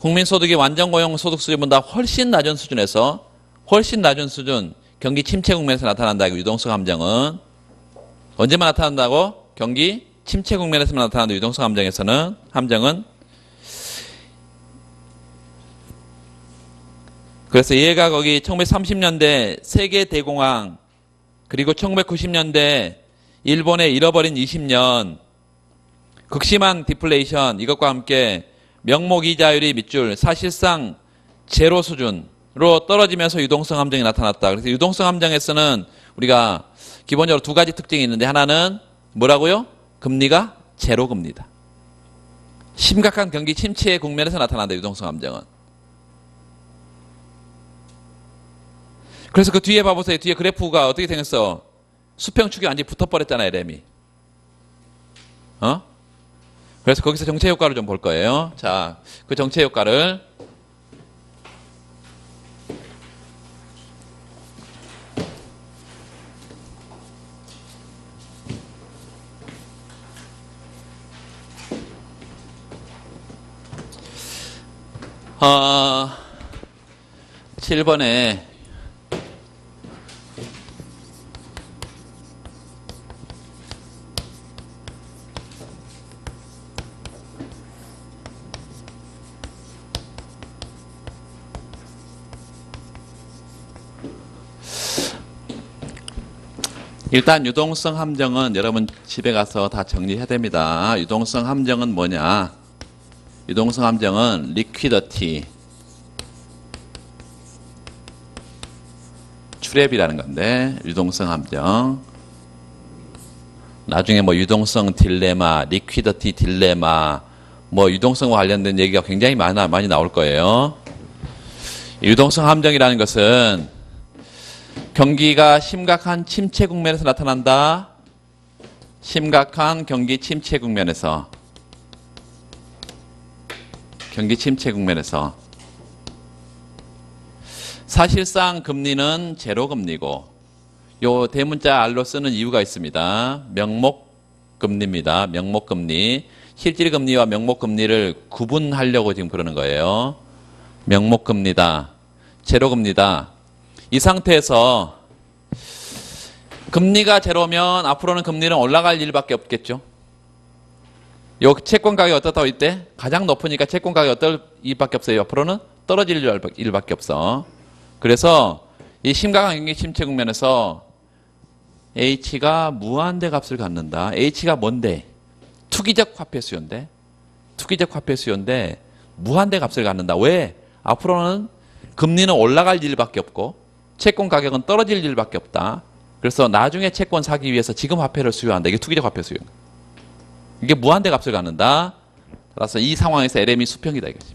국민소득이 완전고용 소득 수준보다 훨씬 낮은 수준에서 훨씬 낮은 수준 경기 침체 국면에서 나타난다. 유동성 함정은 언제만 나타난다고? 경기 침체 국면에서만 나타난다. 유동성 함정은 그래서 얘가 거기 1930년대 세계 대공황 그리고 1990년대 일본의 잃어버린 20년 극심한 디플레이션 이것과 함께 명목 이자율이 밑줄 사실상 제로 수준으로 떨어지면서 유동성 함정이 나타났다. 그래서 유동성 함정에서는 우리가 기본적으로 두 가지 특징이 있는데 하나는 뭐라고요? 금리가 제로 금리다. 심각한 경기 침체의 국면에서 나타난다. 유동성 함정은. 그래서 그 뒤에 봐보세요. 뒤에 그래프가 어떻게 생겼어? 수평축이 완전히 붙어버렸잖아요. LM이. 그래서 거기서 정체 효과를 좀 볼 거예요. 자, 그 정체 효과를 7번에 일단 유동성 함정은 여러분 집에 가서 다 정리해야 됩니다. 유동성 함정은 뭐냐? 유동성 함정은 liquidity 트랩이라는 건데, 유동성 함정. 나중에 뭐 유동성 딜레마, 리퀴디티 딜레마, 뭐 유동성과 관련된 얘기가 굉장히 많이 나올 거예요. 유동성 함정이라는 것은 경기가 심각한 침체 국면에서 나타난다. 심각한 경기 침체 국면에서. 경기 침체 국면에서. 사실상 금리는 제로 금리고, 요 대문자 R로 쓰는 이유가 있습니다. 명목 금리입니다. 명목 금리. 실질 금리와 명목 금리를 구분하려고 지금 그러는 거예요. 명목 금리다. 제로 금리다. 이 상태에서 금리가 제로면 앞으로는 금리는 올라갈 일밖에 없겠죠. 요 채권 가격이 어떻다고 이때? 가장 높으니까 채권 가격이 어떨 일밖에 없어요. 앞으로는 떨어질 일밖에 없어. 그래서 이 심각한 경기 침체 국면에서 H가 무한대 값을 갖는다. H가 뭔데? 투기적 화폐 수요인데. 투기적 화폐 수요인데 무한대 값을 갖는다. 왜? 앞으로는 금리는 올라갈 일밖에 없고 채권 가격은 떨어질 일밖에 없다. 그래서 나중에 채권 사기 위해서 지금 화폐를 수요한다. 이게 투기적 화폐 수요. 이게 무한대 값을 갖는다. 따라서 이 상황에서 LM이 수평이다 이거지.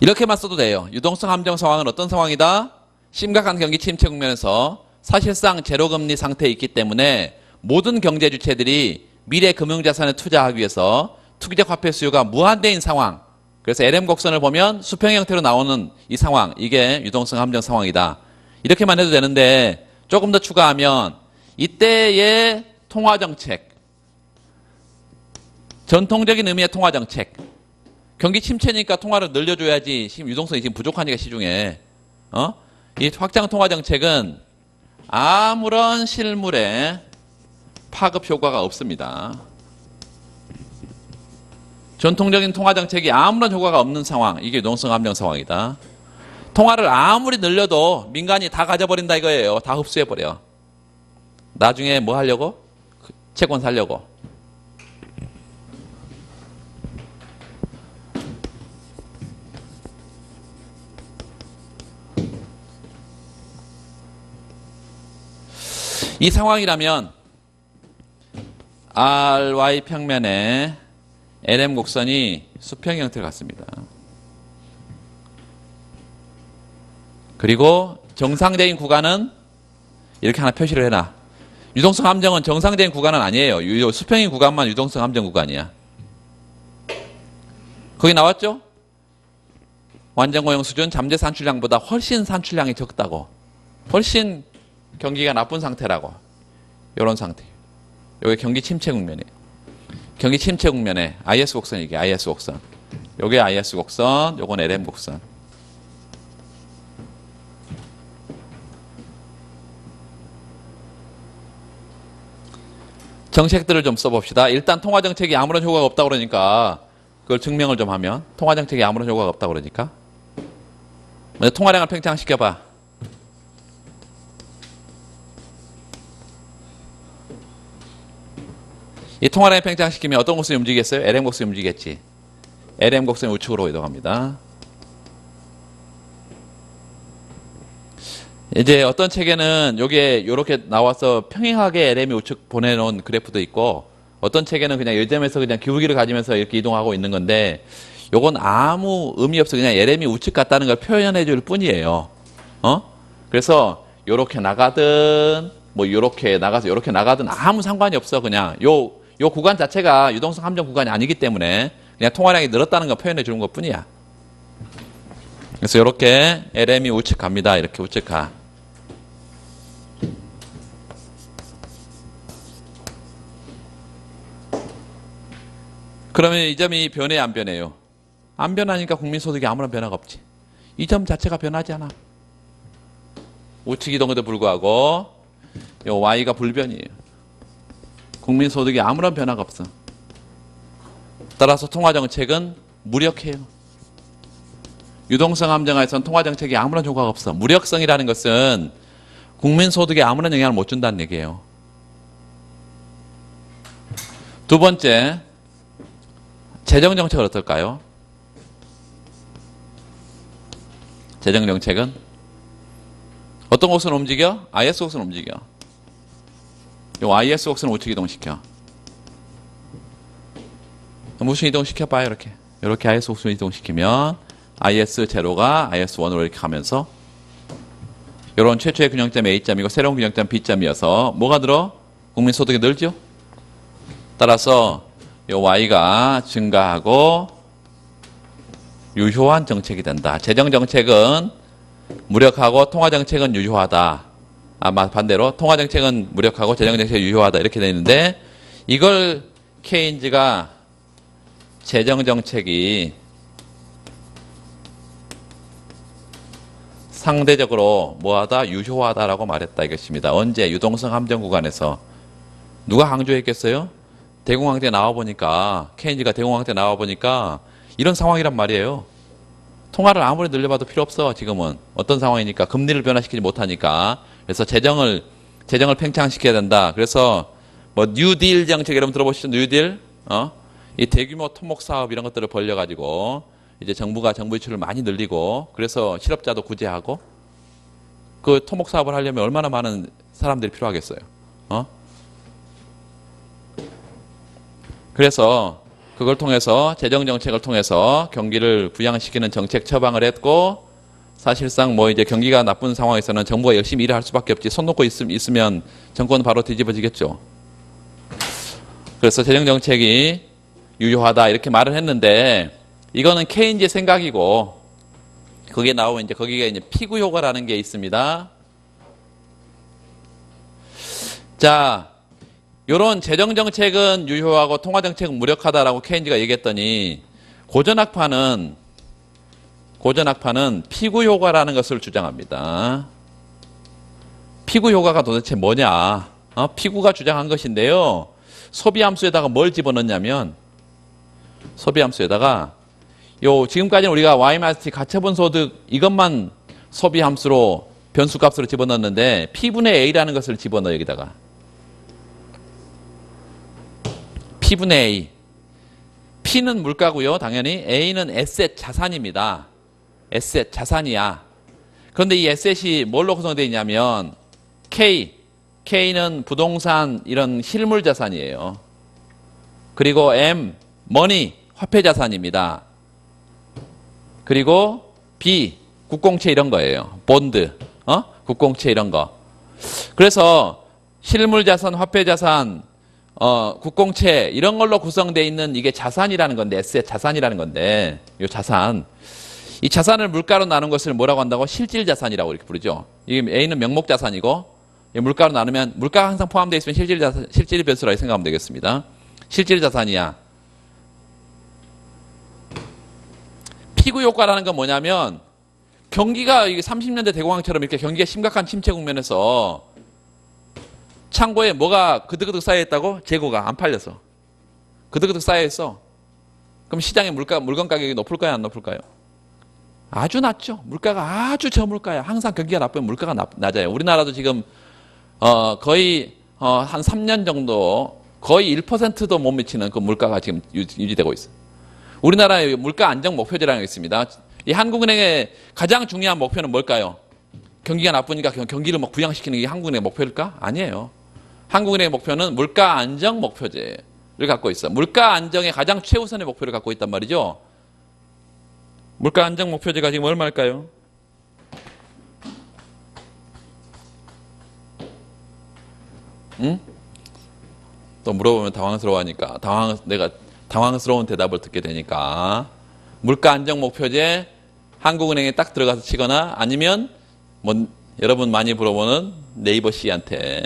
이렇게만 써도 돼요. 유동성 함정 상황은 어떤 상황이다? 심각한 경기 침체 국면에서 사실상 제로금리 상태에 있기 때문에 모든 경제 주체들이 미래 금융자산에 투자하기 위해서 투기적 화폐 수요가 무한대인 상황. 그래서 LM 곡선을 보면 수평 형태로 나오는 이 상황. 이게 유동성 함정 상황이다. 이렇게만 해도 되는데 조금 더 추가하면 이때의 통화정책. 전통적인 의미의 통화정책. 경기 침체니까 통화를 늘려줘야지. 지금 유동성이 지금 부족하니까 시중에. 이 확장 통화 정책은 아무런 실물에 파급 효과가 없습니다. 전통적인 통화 정책이 아무런 효과가 없는 상황. 이게 유동성 함정 상황이다. 통화를 아무리 늘려도 민간이 다 가져버린다 이거예요. 다 흡수해버려. 나중에 뭐 하려고? 채권 살려고. 이 상황이라면 RY 평면에 LM 곡선이 수평 형태를 갖습니다. 그리고 정상적인 구간은 이렇게 하나 표시를 해놔. 유동성 함정은 정상적인 구간은 아니에요. 수평인 구간만 유동성 함정 구간이야. 거기 나왔죠? 완전 고용 수준 잠재 산출량보다 훨씬 산출량이 적다고. 훨씬 경기가 나쁜 상태라고. 이런 상태. 요게 경기 침체 국면이에요. 경기 침체 국면에 IS 곡선 이게 IS 곡선. 요게 IS 곡선, 요건 LM 곡선. 정책들을 좀 써봅시다. 일단 통화정책이 아무런 효과가 없다고 그러니까 그걸 증명을 좀 하면 통화정책이 아무런 효과가 없다고 그러니까 먼저 통화량을 팽창시켜봐. 이 통화량을 팽창시키면 어떤 곡선이 움직이겠어요? LM 곡선이 움직이겠지. LM 곡선이 우측으로 이동합니다. 이제 어떤 책에는 요게 요렇게 나와서 평행하게 LM이 우측 보내놓은 그래프도 있고 어떤 책에는 그냥 요점에서 그냥 기울기를 가지면서 이렇게 이동하고 있는 건데 요건 아무 의미 없어. 그냥 LM이 우측 같다는 걸 표현해 줄 뿐이에요. 그래서 요렇게 나가든 뭐 요렇게 나가서 요렇게 나가든 아무 상관이 없어. 그냥 요 구간 자체가 유동성 함정 구간이 아니기 때문에 그냥 통화량이 늘었다는 걸 표현해 주는 것 뿐이야. 그래서 이렇게 LM이 우측 갑니다. 이렇게 우측 가. 그러면 이 점이 변해 안 변해요? 안 변하니까 국민소득이 아무런 변화가 없지. 이 점 자체가 변하지 않아. 우측 이동에도 불구하고 요 Y가 불변이에요. 국민소득이 아무런 변화가 없어. 따라서 통화정책은 무력해요. 유동성 함정하에서는 통화정책이 아무런 효과가 없어. 무력성이라는 것은 국민소득에 아무런 영향을 못 준다는 얘기예요. 두 번째, 재정정책은 어떨까요? 재정정책은 어떤 곳은 움직여? IS 곡선을 움직여. 요 IS 곡선을 우측 이동시켜. 우측 이동시켜봐요. 이렇게 IS 곡선을 이동시키면 IS 제로가 IS 1으로 이렇게 가면서 이런 최초의 균형점 A점이고 새로운 균형점 B점이어서 뭐가 들어? 국민소득이 늘죠? 따라서 이 Y가 증가하고 유효한 정책이 된다. 재정정책은 무력하고 통화정책은 유효하다. 반대로 통화정책은 무력하고 재정정책이 유효하다. 이렇게 되어 있는데 이걸 케인즈가 재정정책이 상대적으로 뭐하다? 유효하다라고 말했다 이것입니다. 언제? 유동성 함정 구간에서. 누가 강조했겠어요? 대공황 때 나와보니까 케인즈가 대공황 때 나와보니까 이런 상황이란 말이에요. 통화를 아무리 늘려봐도 필요 없어. 지금은 어떤 상황이니까 금리를 변화시키지 못하니까. 그래서 재정을 팽창시켜야 된다. 그래서 뭐 뉴딜 정책 여러분 들어보시죠? 뉴딜 이 대규모 토목 사업 이런 것들을 벌려가지고 이제 정부가 정부 지출을 많이 늘리고 그래서 실업자도 구제하고 그 토목 사업을 하려면 얼마나 많은 사람들이 필요하겠어요. 그래서 그걸 통해서 재정정책을 통해서 경기를 부양시키는 정책 처방을 했고 사실상 뭐 이제 경기가 나쁜 상황에서는 정부가 열심히 일을 할 수밖에 없지. 손 놓고 있으면 정권은 바로 뒤집어지겠죠. 그래서 재정정책이 유효하다 이렇게 말을 했는데 이거는 케인즈의 생각이고 거기에 나오면 이제 거기에 이제 피구 효과라는 게 있습니다. 자, 요런 재정정책은 유효하고 통화정책은 무력하다라고 케인즈가 얘기했더니 고전학파는 피구 효과라는 것을 주장합니다. 피구 효과가 도대체 뭐냐? 피구가 주장한 것인데요. 소비함수에다가 뭘 집어넣냐면 소비함수에다가 요 지금까지는 우리가 Y-T 가처분 소득 이것만 소비함수로 변수값으로 집어넣었는데 P분의 A라는 것을 집어넣어 여기다가 P분의 A. P는 물가고요. 당연히 A는 에셋 자산입니다. 에셋 자산이야. 그런데 이 에셋이 뭘로 구성되어 있냐면 K는 부동산 이런 실물 자산이에요. 그리고 M 머니 화폐 자산입니다. 그리고 B 국공채 이런 거예요. 본드 국공채 이런 거. 그래서 실물 자산, 화폐 자산, 국공채 이런 걸로 구성되어 있는 이게 자산이라는 건데 에셋 자산이라는 건데 이 자산. 이 자산을 물가로 나눈 것을 뭐라고 한다고? 실질 자산이라고 이렇게 부르죠. 이게 A는 명목 자산이고 물가로 나누면 물가가 항상 포함되어 있으면 실질 변수라고 생각하면 되겠습니다. 실질 자산이야. 피구 효과라는 건 뭐냐면 경기가 이게 30년대 대공황처럼 이렇게 경기가 심각한 침체 국면에서 창고에 뭐가 그득그득 쌓여있다고? 재고가 안 팔려서 그득그득 쌓여있어. 그럼 시장의 물건 가격이 높을까요? 안 높을까요? 아주 낮죠. 물가가 아주 저물가야. 항상 경기가 나쁘면 물가가 낮아요. 우리나라도 지금 거의 한 3년 정도 거의 1%도 못 미치는 그 물가가 지금 유지되고 있어요. 우리나라의 물가 안정 목표제라는 게 있습니다. 이 한국은행의 가장 중요한 목표는 뭘까요? 경기가 나쁘니까 경기를 막 부양시키는 게 한국은행의 목표일까? 아니에요. 한국은행의 목표는 물가 안정 목표제를 갖고 있어. 물가 안정의 가장 최우선의 목표를 갖고 있단 말이죠. 물가 안정 목표제가 지금 얼마일까요? 또 물어보면 당황스러워하니까 내가 당황스러운 대답을 듣게 되니까 물가 안정 목표제 한국은행에 딱 들어가서 치거나 아니면 뭐 여러분 많이 물어보는 네이버 씨한테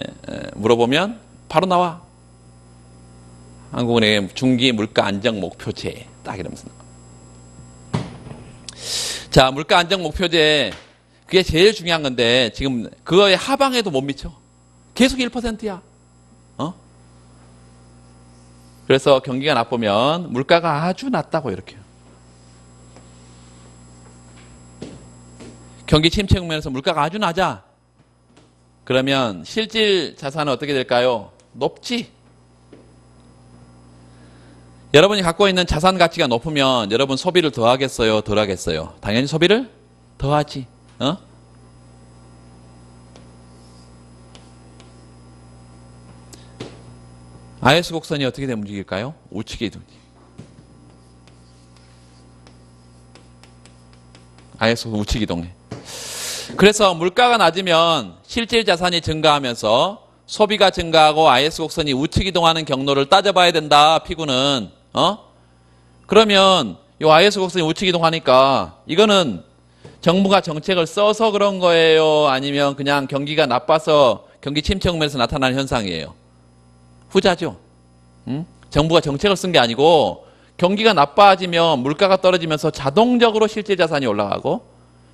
물어보면 바로 나와. 한국은행 중기 물가 안정 목표제 딱 이러면서. 자, 물가 안정 목표제 그게 제일 중요한 건데 지금 그거의 하방에도 못 미쳐. 계속 1%야. 그래서 경기가 나쁘면 물가가 아주 낮다고 이렇게. 경기 침체 국면에서 물가가 아주 낮아. 그러면 실질 자산은 어떻게 될까요? 높지. 여러분이 갖고 있는 자산 가치가 높으면 여러분 소비를 더 하겠어요? 덜 하겠어요? 당연히 소비를 더 하지. IS 곡선이 어떻게 되면 움직일까요? 우측에 움직여. IS 우측 이동해. 그래서 물가가 낮으면 실질 자산이 증가하면서 소비가 증가하고 IS 곡선이 우측 이동하는 경로를 따져봐야 된다. 피구는. 그러면 이 IS 곡선이 우측 이동하니까 이거는 정부가 정책을 써서 그런 거예요? 아니면 그냥 경기가 나빠서 경기 침체 국면에서 나타나는 현상이에요? 후자죠. 정부가 정책을 쓴 게 아니고 경기가 나빠지면 물가가 떨어지면서 자동적으로 실질 자산이 올라가고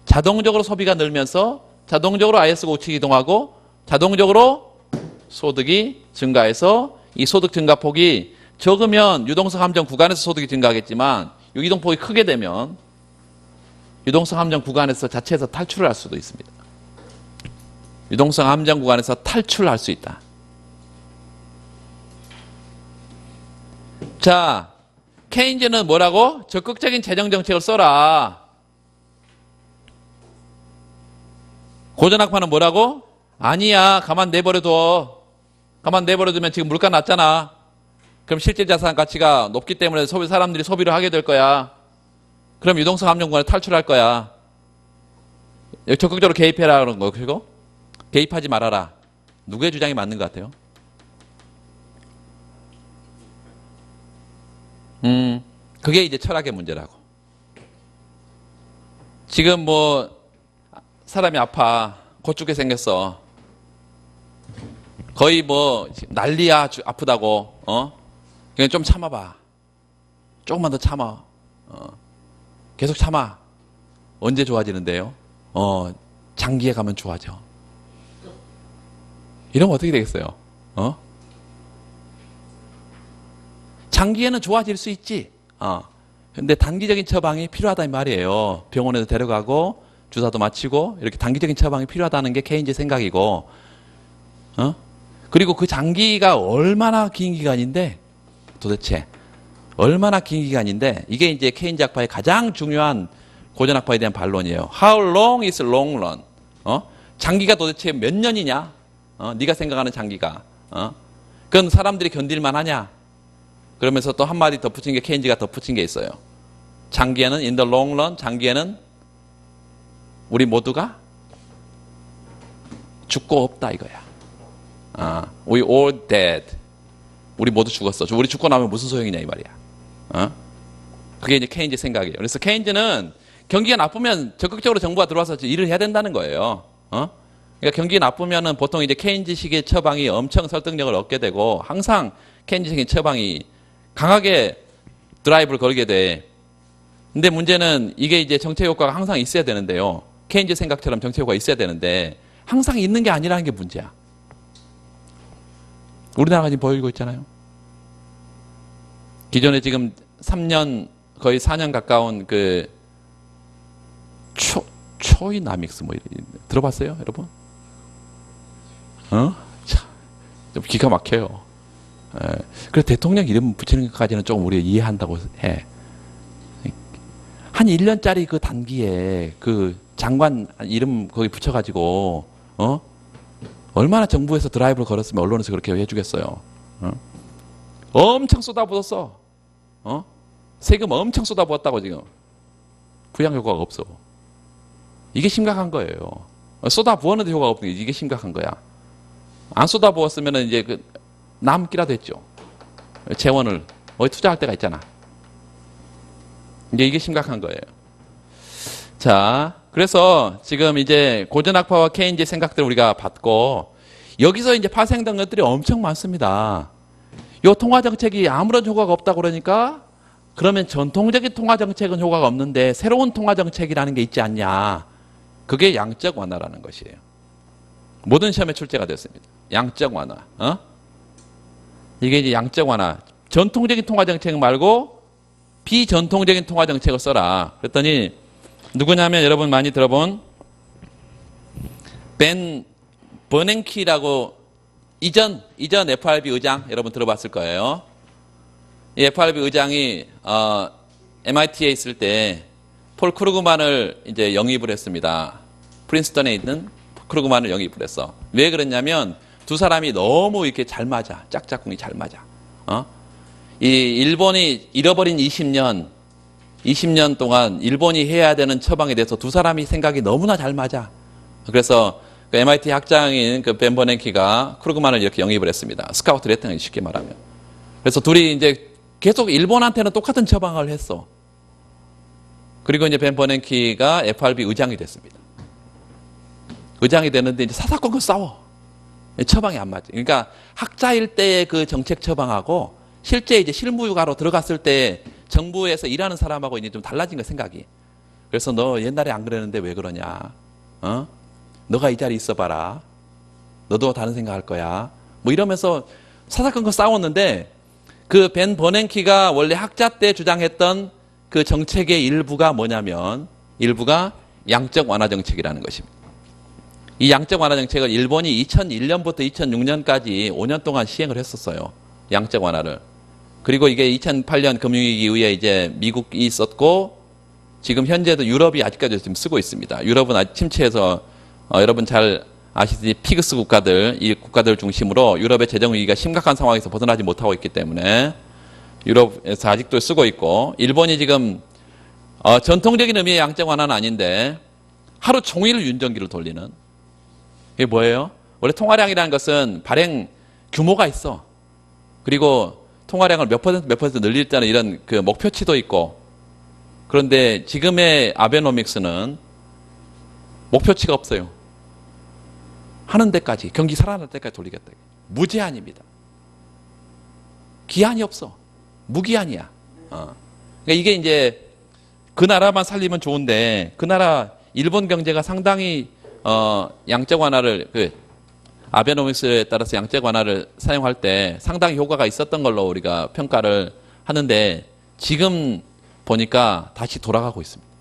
자동적으로 소비가 늘면서 자동적으로 IS가 우측 이동하고 자동적으로 소득이 증가해서 이 소득 증가폭이 적으면 유동성 함정 구간에서 소득이 증가하겠지만 유기동폭이 크게 되면 유동성 함정 구간에서 자체에서 탈출을 할 수도 있습니다. 유동성 함정 구간에서 탈출할 수 있다. 자, 케인즈는 뭐라고? 적극적인 재정 정책을 써라. 고전학파는 뭐라고? 아니야, 가만 내버려둬. 가만 내버려두면 지금 물가 낮잖아. 그럼 실질 자산 가치가 높기 때문에 사람들이 소비를 하게 될 거야. 그럼 유동성 함정 구간에 탈출할 거야. 적극적으로 개입해라 그런 거. 그리고 개입하지 말아라. 누구의 주장이 맞는 것 같아요? 그게 이제 철학의 문제라고. 지금 뭐 사람이 아파. 곧 죽게 생겼어. 거의 뭐 난리야. 아프다고. 그냥 좀 참아봐. 조금만 더 참아. 계속 참아. 언제 좋아지는데요? 장기에 가면 좋아져. 이러면 어떻게 되겠어요? 장기에는 좋아질 수 있지. 근데 단기적인 처방이 필요하다 이 말이에요. 병원에서 데려가고 주사도 맞히고 이렇게 단기적인 처방이 필요하다는 게 케인즈의 생각이고, 그리고 그 장기가 얼마나 긴 기간인데 도대체 얼마나 긴 기간인데 이게 이제 케인즈 학파의 가장 중요한 고전 학파에 대한 반론이에요. How long is long run? 장기가 도대체 몇 년이냐? 네가 생각하는 장기가. 그건 사람들이 견딜만 하냐? 그러면서 또 한마디 덧붙인 게 케인즈가 덧붙인 게 있어요. 장기에는 in the long run, 장기에는 우리 모두가 죽고 없다 이거야. We all dead. 우리 모두 죽었어. 우리 죽고 나면 무슨 소용이냐 이 말이야. 그게 이제 케인즈 생각이에요. 그래서 케인즈는 경기가 나쁘면 적극적으로 정부가 들어와서 일을 해야 된다는 거예요. 그러니까 경기가 나쁘면은 보통 이제 케인즈식의 처방이 엄청 설득력을 얻게 되고 항상 케인즈식의 처방이 강하게 드라이브를 걸게 돼. 근데 문제는 이게 이제 정책 효과가 항상 있어야 되는데요. 케인즈 생각처럼 정책 효과가 있어야 되는데 항상 있는 게 아니라는 게 문제야. 우리나라가 지금 보이고 있잖아요. 기존에 지금 3년 거의 4년 가까운 그 초이나믹스 뭐 들어봤어요, 여러분? 참, 좀 기가 막혀요. 그래서 대통령 이름 붙이는 것까지는 조금 우리가 이해한다고 해. 한 1년짜리 그 단기에 그 장관 이름 거기 붙여가지고 얼마나 정부에서 드라이브를 걸었으면 언론에서 그렇게 해주겠어요. 엄청 쏟아부었어. 세금 엄청 쏟아부었다고 지금. 부양 효과가 없어. 이게 심각한 거예요. 쏟아부었는데 효과가 없는 게 이게 심각한 거야. 안 쏟아부었으면 이제 그 남기라도 했죠. 재원을 어디 투자할 때가 있잖아. 이제 이게 심각한 거예요. 자, 그래서 지금 이제 고전학파와 케인즈의 생각들을 우리가 봤고 여기서 이제 파생된 것들이 엄청 많습니다. 요 통화 정책이 아무런 효과가 없다고 그러니까 그러면 전통적인 통화 정책은 효과가 없는데 새로운 통화 정책이라는 게 있지 않냐. 그게 양적 완화라는 것이에요. 모든 시험에 출제가 됐습니다. 양적 완화. 이게 이제 양적 완화. 전통적인 통화 정책 말고 비전통적인 통화 정책을 써라. 그랬더니 누구냐면 여러분 많이 들어본 벤 버냉키라고 이전 FRB 의장 여러분 들어봤을 거예요. 이 FRB 의장이 MIT에 있을 때 폴 크루그만을 이제 영입을 했습니다. 프린스턴에 있는 크루그만을 영입을 했어. 왜 그랬냐면 두 사람이 너무 이렇게 잘 맞아. 짝짝꿍이 잘 맞아. 이 일본이 잃어버린 20년 동안 일본이 해야 되는 처방에 대해서 두 사람이 생각이 너무나 잘 맞아. 그래서 그 MIT 학장인 그 벤 버냉키가 크루그만을 이렇게 영입을 했습니다. 스카우트를 했던 거지, 쉽게 말하면. 그래서 둘이 이제 계속 일본한테는 똑같은 처방을 했어. 그리고 이제 벤 버냉키가 FRB 의장이 됐습니다. 의장이 되는데 이제 사사건건 싸워. 처방이 안 맞지. 그러니까 학자일 때의 그 정책 처방하고 실제 이제 실무가로 들어갔을 때 정부에서 일하는 사람하고 이제 좀 달라진 거 생각이. 그래서 너 옛날에 안 그랬는데 왜 그러냐? 너가 이 자리에 있어봐라. 너도 다른 생각할 거야. 뭐 이러면서 사사건건 싸웠는데 그 벤 버냉키가 원래 학자 때 주장했던 그 정책의 일부가 뭐냐면 일부가 양적 완화 정책이라는 것입니다. 이 양적 완화 정책을 일본이 2001년부터 2006년까지 5년 동안 시행을 했었어요. 양적 완화를. 그리고 이게 2008년 금융위기 이후에 이제 미국이 썼고 지금 현재도 유럽이 아직까지 지금 쓰고 있습니다. 유럽은 아직 침체해서 여러분 잘 아시듯이 피그스 국가들, 이 국가들 중심으로 유럽의 재정 위기가 심각한 상황에서 벗어나지 못하고 있기 때문에 유럽에서 아직도 쓰고 있고 일본이 지금 전통적인 의미의 양적 완화는 아닌데 하루 종일 윤전기를 돌리는 이게 뭐예요? 원래 통화량이라는 것은 발행 규모가 있어. 그리고 통화량을 몇 퍼센트 늘릴 때는 이런 그 목표치도 있고 그런데 지금의 아베노믹스는 목표치가 없어요. 하는 데까지 경기 살아날 때까지 돌리겠다. 무제한입니다. 기한이 없어. 무기한이야. 그러니까 이게 이제 그 나라만 살리면 좋은데 그 나라 일본 경제가 상당히 양적 완화를 그 아베노믹스에 따라서 양적 완화를 사용할 때 상당히 효과가 있었던 걸로 우리가 평가를 하는데 지금 보니까 다시 돌아가고 있습니다.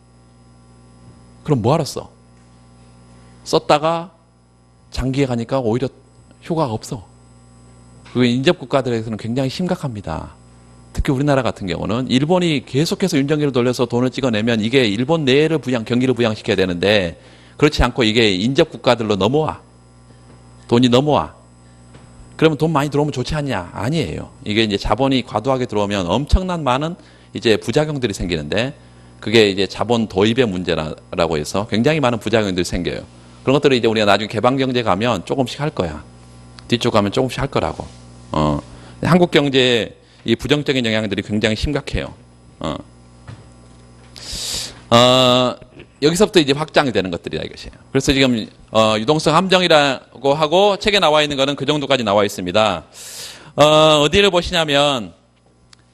그럼 뭐하러 써? 썼다가 장기에 가니까 오히려 효과가 없어. 그게 인접 국가들에서는 굉장히 심각합니다. 특히 우리나라 같은 경우는 일본이 계속해서 윤전기를 돌려서 돈을 찍어내면 이게 일본 내를 경기를 부양시켜야 되는데 그렇지 않고 이게 인접 국가들로 넘어와. 돈이 넘어와. 그러면 돈 많이 들어오면 좋지 않냐? 아니에요. 이게 이제 자본이 과도하게 들어오면 엄청난 많은 이제 부작용들이 생기는데 그게 이제 자본 도입의 문제라고 해서 굉장히 많은 부작용들이 생겨요. 그런 것들을 이제 우리가 나중에 개방경제 가면 조금씩 할 거야. 뒤쪽 가면 조금씩 할 거라고. 한국 경제의 이 부정적인 영향들이 굉장히 심각해요. 여기서부터 이제 확장이 되는 것들이다 이것이에요. 그래서 지금 유동성 함정이라고 하고 책에 나와 있는 거는 그 정도까지 나와 있습니다. 어디를 보시냐면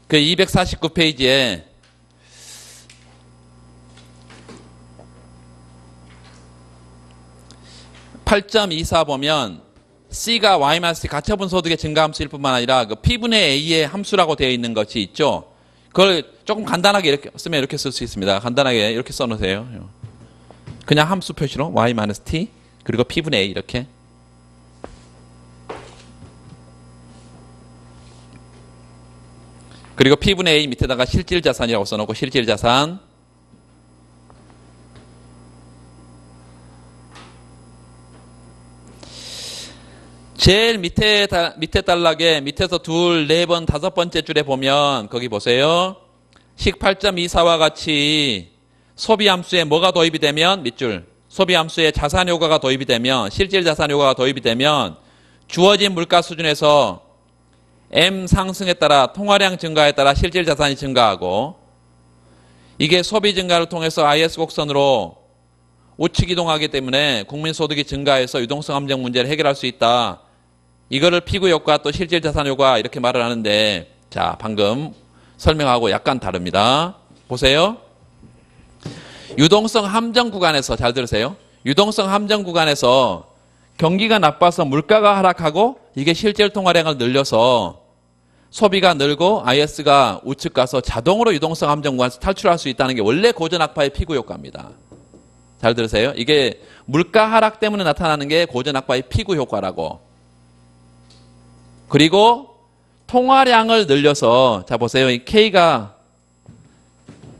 그 249페이지에 (8.24) 보면 C가 Y-C 가처분 소득의 증가 함수일 뿐만 아니라 그 P분의 A의 함수라고 되어 있는 것이 있죠. 그걸 조금 간단하게 이렇게 쓰면 이렇게 쓸 수 있습니다. 간단하게 이렇게 써놓으세요. 그냥 함수 표시로 Y-T 그리고 P분의 A 이렇게. 그리고 P분의 A 밑에다가 실질자산이라고 써놓고 실질자산 제일 밑에 단락에 밑에서 둘, 네 번, 다섯 번째 줄에 보면 거기 보세요. 식 8.24와 같이 소비함수에 뭐가 도입이 되면 밑줄 소비함수에 자산효과가 도입이 되면 실질자산효과가 도입이 되면 주어진 물가 수준에서 M 상승에 따라 통화량 증가에 따라 실질자산이 증가하고 이게 소비 증가를 통해서 IS 곡선으로 우측 이동하기 때문에 국민소득이 증가해서 유동성 함정 문제를 해결할 수 있다. 이거를 피구 효과 또 실질 자산 효과 이렇게 말을 하는데, 자, 방금 설명하고 약간 다릅니다. 보세요. 유동성 함정 구간에서, 잘 들으세요. 유동성 함정 구간에서 경기가 나빠서 물가가 하락하고 이게 실질 통화량을 늘려서 소비가 늘고 IS가 우측 가서 자동으로 유동성 함정 구간에서 탈출할 수 있다는 게 원래 고전악파의 피구 효과입니다. 잘 들으세요. 이게 물가 하락 때문에 나타나는 게 고전악파의 피구 효과라고. 그리고 통화량을 늘려서, 자 보세요. 이 K가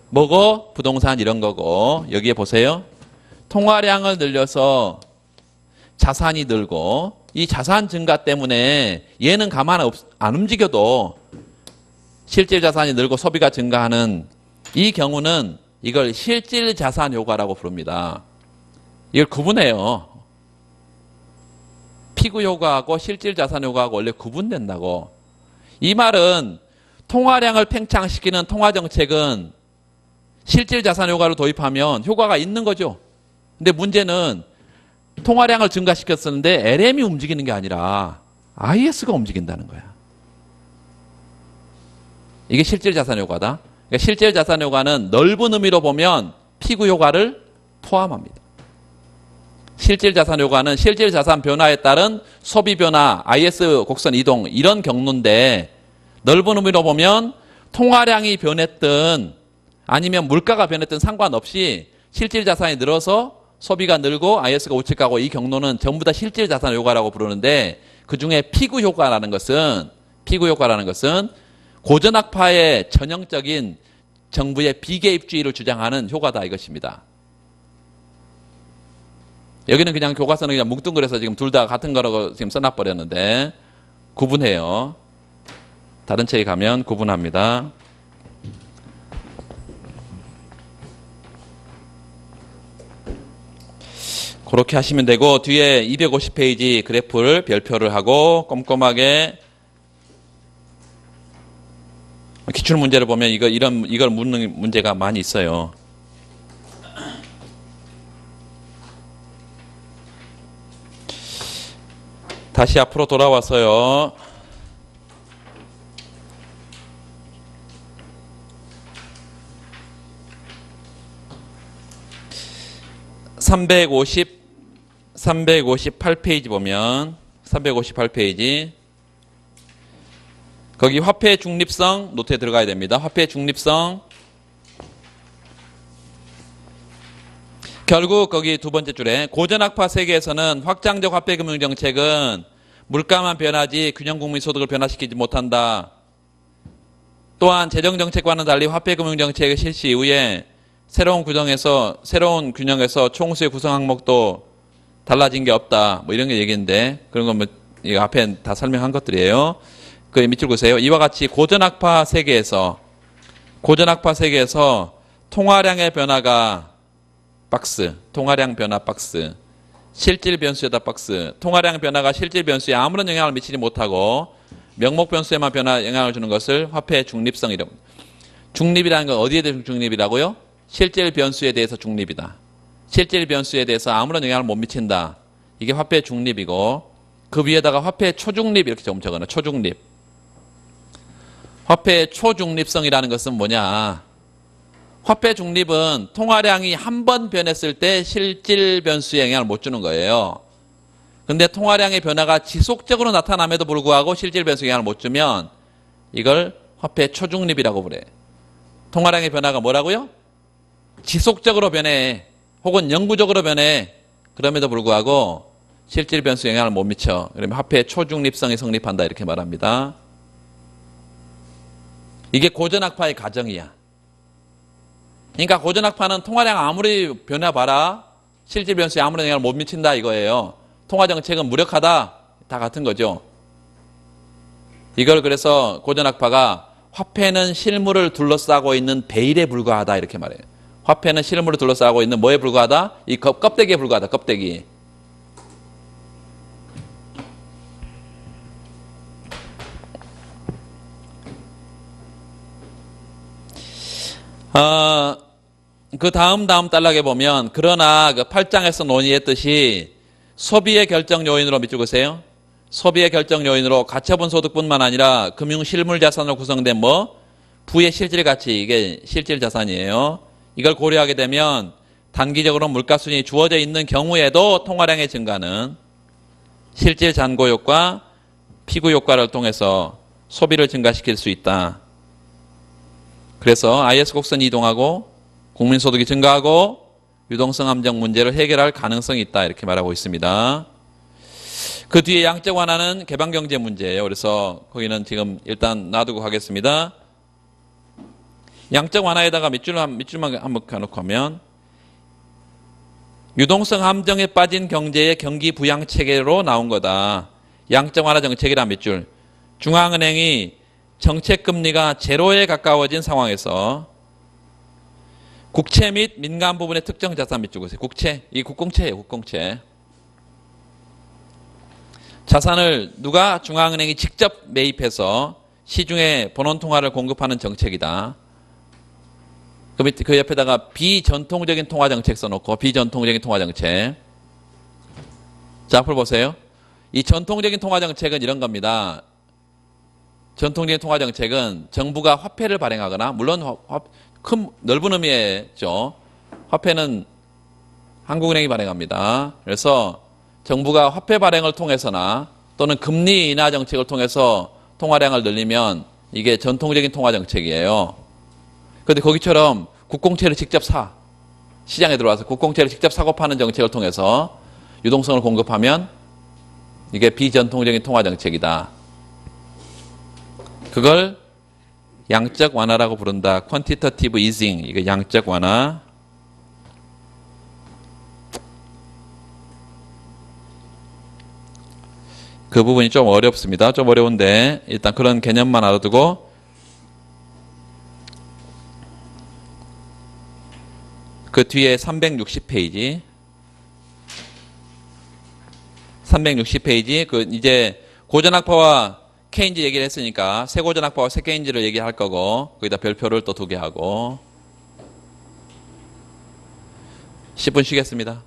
뭐고? 부동산 이런 거고, 여기에 보세요. 통화량을 늘려서 자산이 늘고, 이 자산 증가 때문에 얘는 가만 안 움직여도 실질 자산이 늘고 소비가 증가하는 이 경우는 이걸 실질 자산 효과라고 부릅니다. 이걸 구분해요. 피구 효과하고 실질 자산 효과하고 원래 구분된다고. 이 말은 통화량을 팽창시키는 통화정책은 실질 자산 효과를 도입하면 효과가 있는 거죠. 근데 문제는 통화량을 증가시켰었는데 LM이 움직이는 게 아니라 IS가 움직인다는 거야. 이게 실질 자산 효과다. 그러니까 실질 자산 효과는 넓은 의미로 보면 피구 효과를 포함합니다. 실질 자산 효과는 실질 자산 변화에 따른 소비 변화, IS 곡선 이동 이런 경로인데, 넓은 의미로 보면 통화량이 변했든 아니면 물가가 변했든 상관없이 실질 자산이 늘어서 소비가 늘고 IS가 우측 가고 이 경로는 전부 다 실질 자산 효과라고 부르는데, 그중에 피구 효과라는 것은 고전학파의 전형적인 정부의 비개입주의를 주장하는 효과다 이것입니다. 여기는 그냥 교과서는 그냥 뭉뚱그려서 지금 둘 다 같은 거라고 지금 써놔버렸는데, 구분해요. 다른 책에 가면 구분합니다. 그렇게 하시면 되고, 뒤에 250페이지 그래프를 별표를 하고 꼼꼼하게 기출 문제를 보면 이걸 묻는 문제가 많이 있어요. 다시 앞으로 돌아와서요. (358페이지) 보면 358페이지 거기 화폐 중립성 노트에 들어가야 됩니다. 화폐 중립성. 결국 거기 두 번째 줄에 고전학파 세계에서는 확장적 화폐금융정책은 물가만 변하지 균형국민소득을 변화시키지 못한다. 또한 재정정책과는 달리 화폐금융정책의 실시 이후에 새로운 균형에서 총수의 구성 항목도 달라진 게 없다. 뭐 이런 게 얘기인데, 그런 건 뭐 이거 앞에 다 설명한 것들이에요. 그 밑줄 보세요. 이와 같이 고전학파 세계에서 통화량의 변화가 박스, 통화량 변화 박스, 실질 변수에다 박스, 통화량 변화가 실질 변수에 아무런 영향을 미치지 못하고 명목 변수에만 영향을 주는 것을 화폐 중립성이라고. 중립이라는 건 어디에 대해서 중립이라고요? 실질 변수에 대해서 중립이다. 실질 변수에 대해서 아무런 영향을 못 미친다. 이게 화폐 중립이고, 그 위에다가 화폐 초중립 이렇게 좀 적어놔. 초중립. 화폐 초중립성이라는 것은 뭐냐? 화폐 중립은 통화량이 한 번 변했을 때 실질 변수에 영향을 못 주는 거예요. 근데 통화량의 변화가 지속적으로 나타남에도 불구하고 실질 변수에 영향을 못 주면 이걸 화폐 초중립이라고 그래. 통화량의 변화가 뭐라고요? 지속적으로 변해. 혹은 영구적으로 변해. 그럼에도 불구하고 실질 변수에 영향을 못 미쳐. 그러면 화폐 초중립성이 성립한다 이렇게 말합니다. 이게 고전학파의 가정이야. 그러니까 고전학파는 통화량 아무리 변해봐라 실질 변수에 아무런 영향을 못 미친다 이거예요. 통화정책은 무력하다. 다 같은 거죠. 이걸 그래서 고전학파가 화폐는 실물을 둘러싸고 있는 베일에 불과하다 이렇게 말해요. 화폐는 실물을 둘러싸고 있는 뭐에 불과하다? 이 껍데기에 불과하다. 껍데기. 그 다음 단락에 보면, 그러나 그 8장에서 논의했듯이 소비의 결정 요인으로 밑줄 그세요. 소비의 결정 요인으로 가처분 소득뿐만 아니라 금융 실물 자산으로 구성된 부의 실질 가치, 이게 실질 자산이에요. 이걸 고려하게 되면 단기적으로 물가 수준이 주어져 있는 경우에도 통화량의 증가는 실질 잔고 효과, 피구 효과를 통해서 소비를 증가시킬 수 있다. 그래서 IS 곡선이 이동하고 국민소득이 증가하고 유동성 함정 문제를 해결할 가능성이 있다, 이렇게 말하고 있습니다. 그 뒤에 양적 완화는 개방경제 문제예요. 그래서 거기는 지금 일단 놔두고 가겠습니다. 양적 완화에다가 밑줄만 한번 켜놓고 하면 유동성 함정에 빠진 경제의 경기 부양 체계로 나온 거다. 양적 완화 정책이란 밑줄. 중앙은행이 정책 금리가 제로에 가까워진 상황에서 국채 및 민간 부분의 특정 자산 밑줄 보세요. 국채, 이 국공채예요, 국공채. 자산을 누가 중앙은행이 직접 매입해서 시중에 본원통화를 공급하는 정책이다. 그 옆에다가 비전통적인 통화정책 써놓고 비전통적인 통화정책. 자, 앞으로 보세요. 이 전통적인 통화정책은 이런 겁니다. 전통적인 통화정책은 정부가 화폐를 발행하거나, 물론 큰 넓은 의미죠. 화폐는 한국은행이 발행합니다. 그래서 정부가 화폐 발행을 통해서나 또는 금리 인하 정책을 통해서 통화량을 늘리면 이게 전통적인 통화정책이에요. 그런데 거기처럼 국공채를 직접 시장에 들어와서 국공채를 직접 사고 파는 정책을 통해서 유동성을 공급하면 이게 비전통적인 통화정책이다. 그걸 양적 완화라고 부른다. quantitative easing, 이게 양적 완화. 그 부분이 좀 어렵습니다. 좀 어려운데 일단 그런 개념만 알아두고 그 뒤에 360페이지 그 이제 고전학파와 케인즈 얘기를 했으니까 새 고전학파와 새 케인즈를 얘기할 거고 거기다 별표를 또 2개 하고 10분 쉬겠습니다.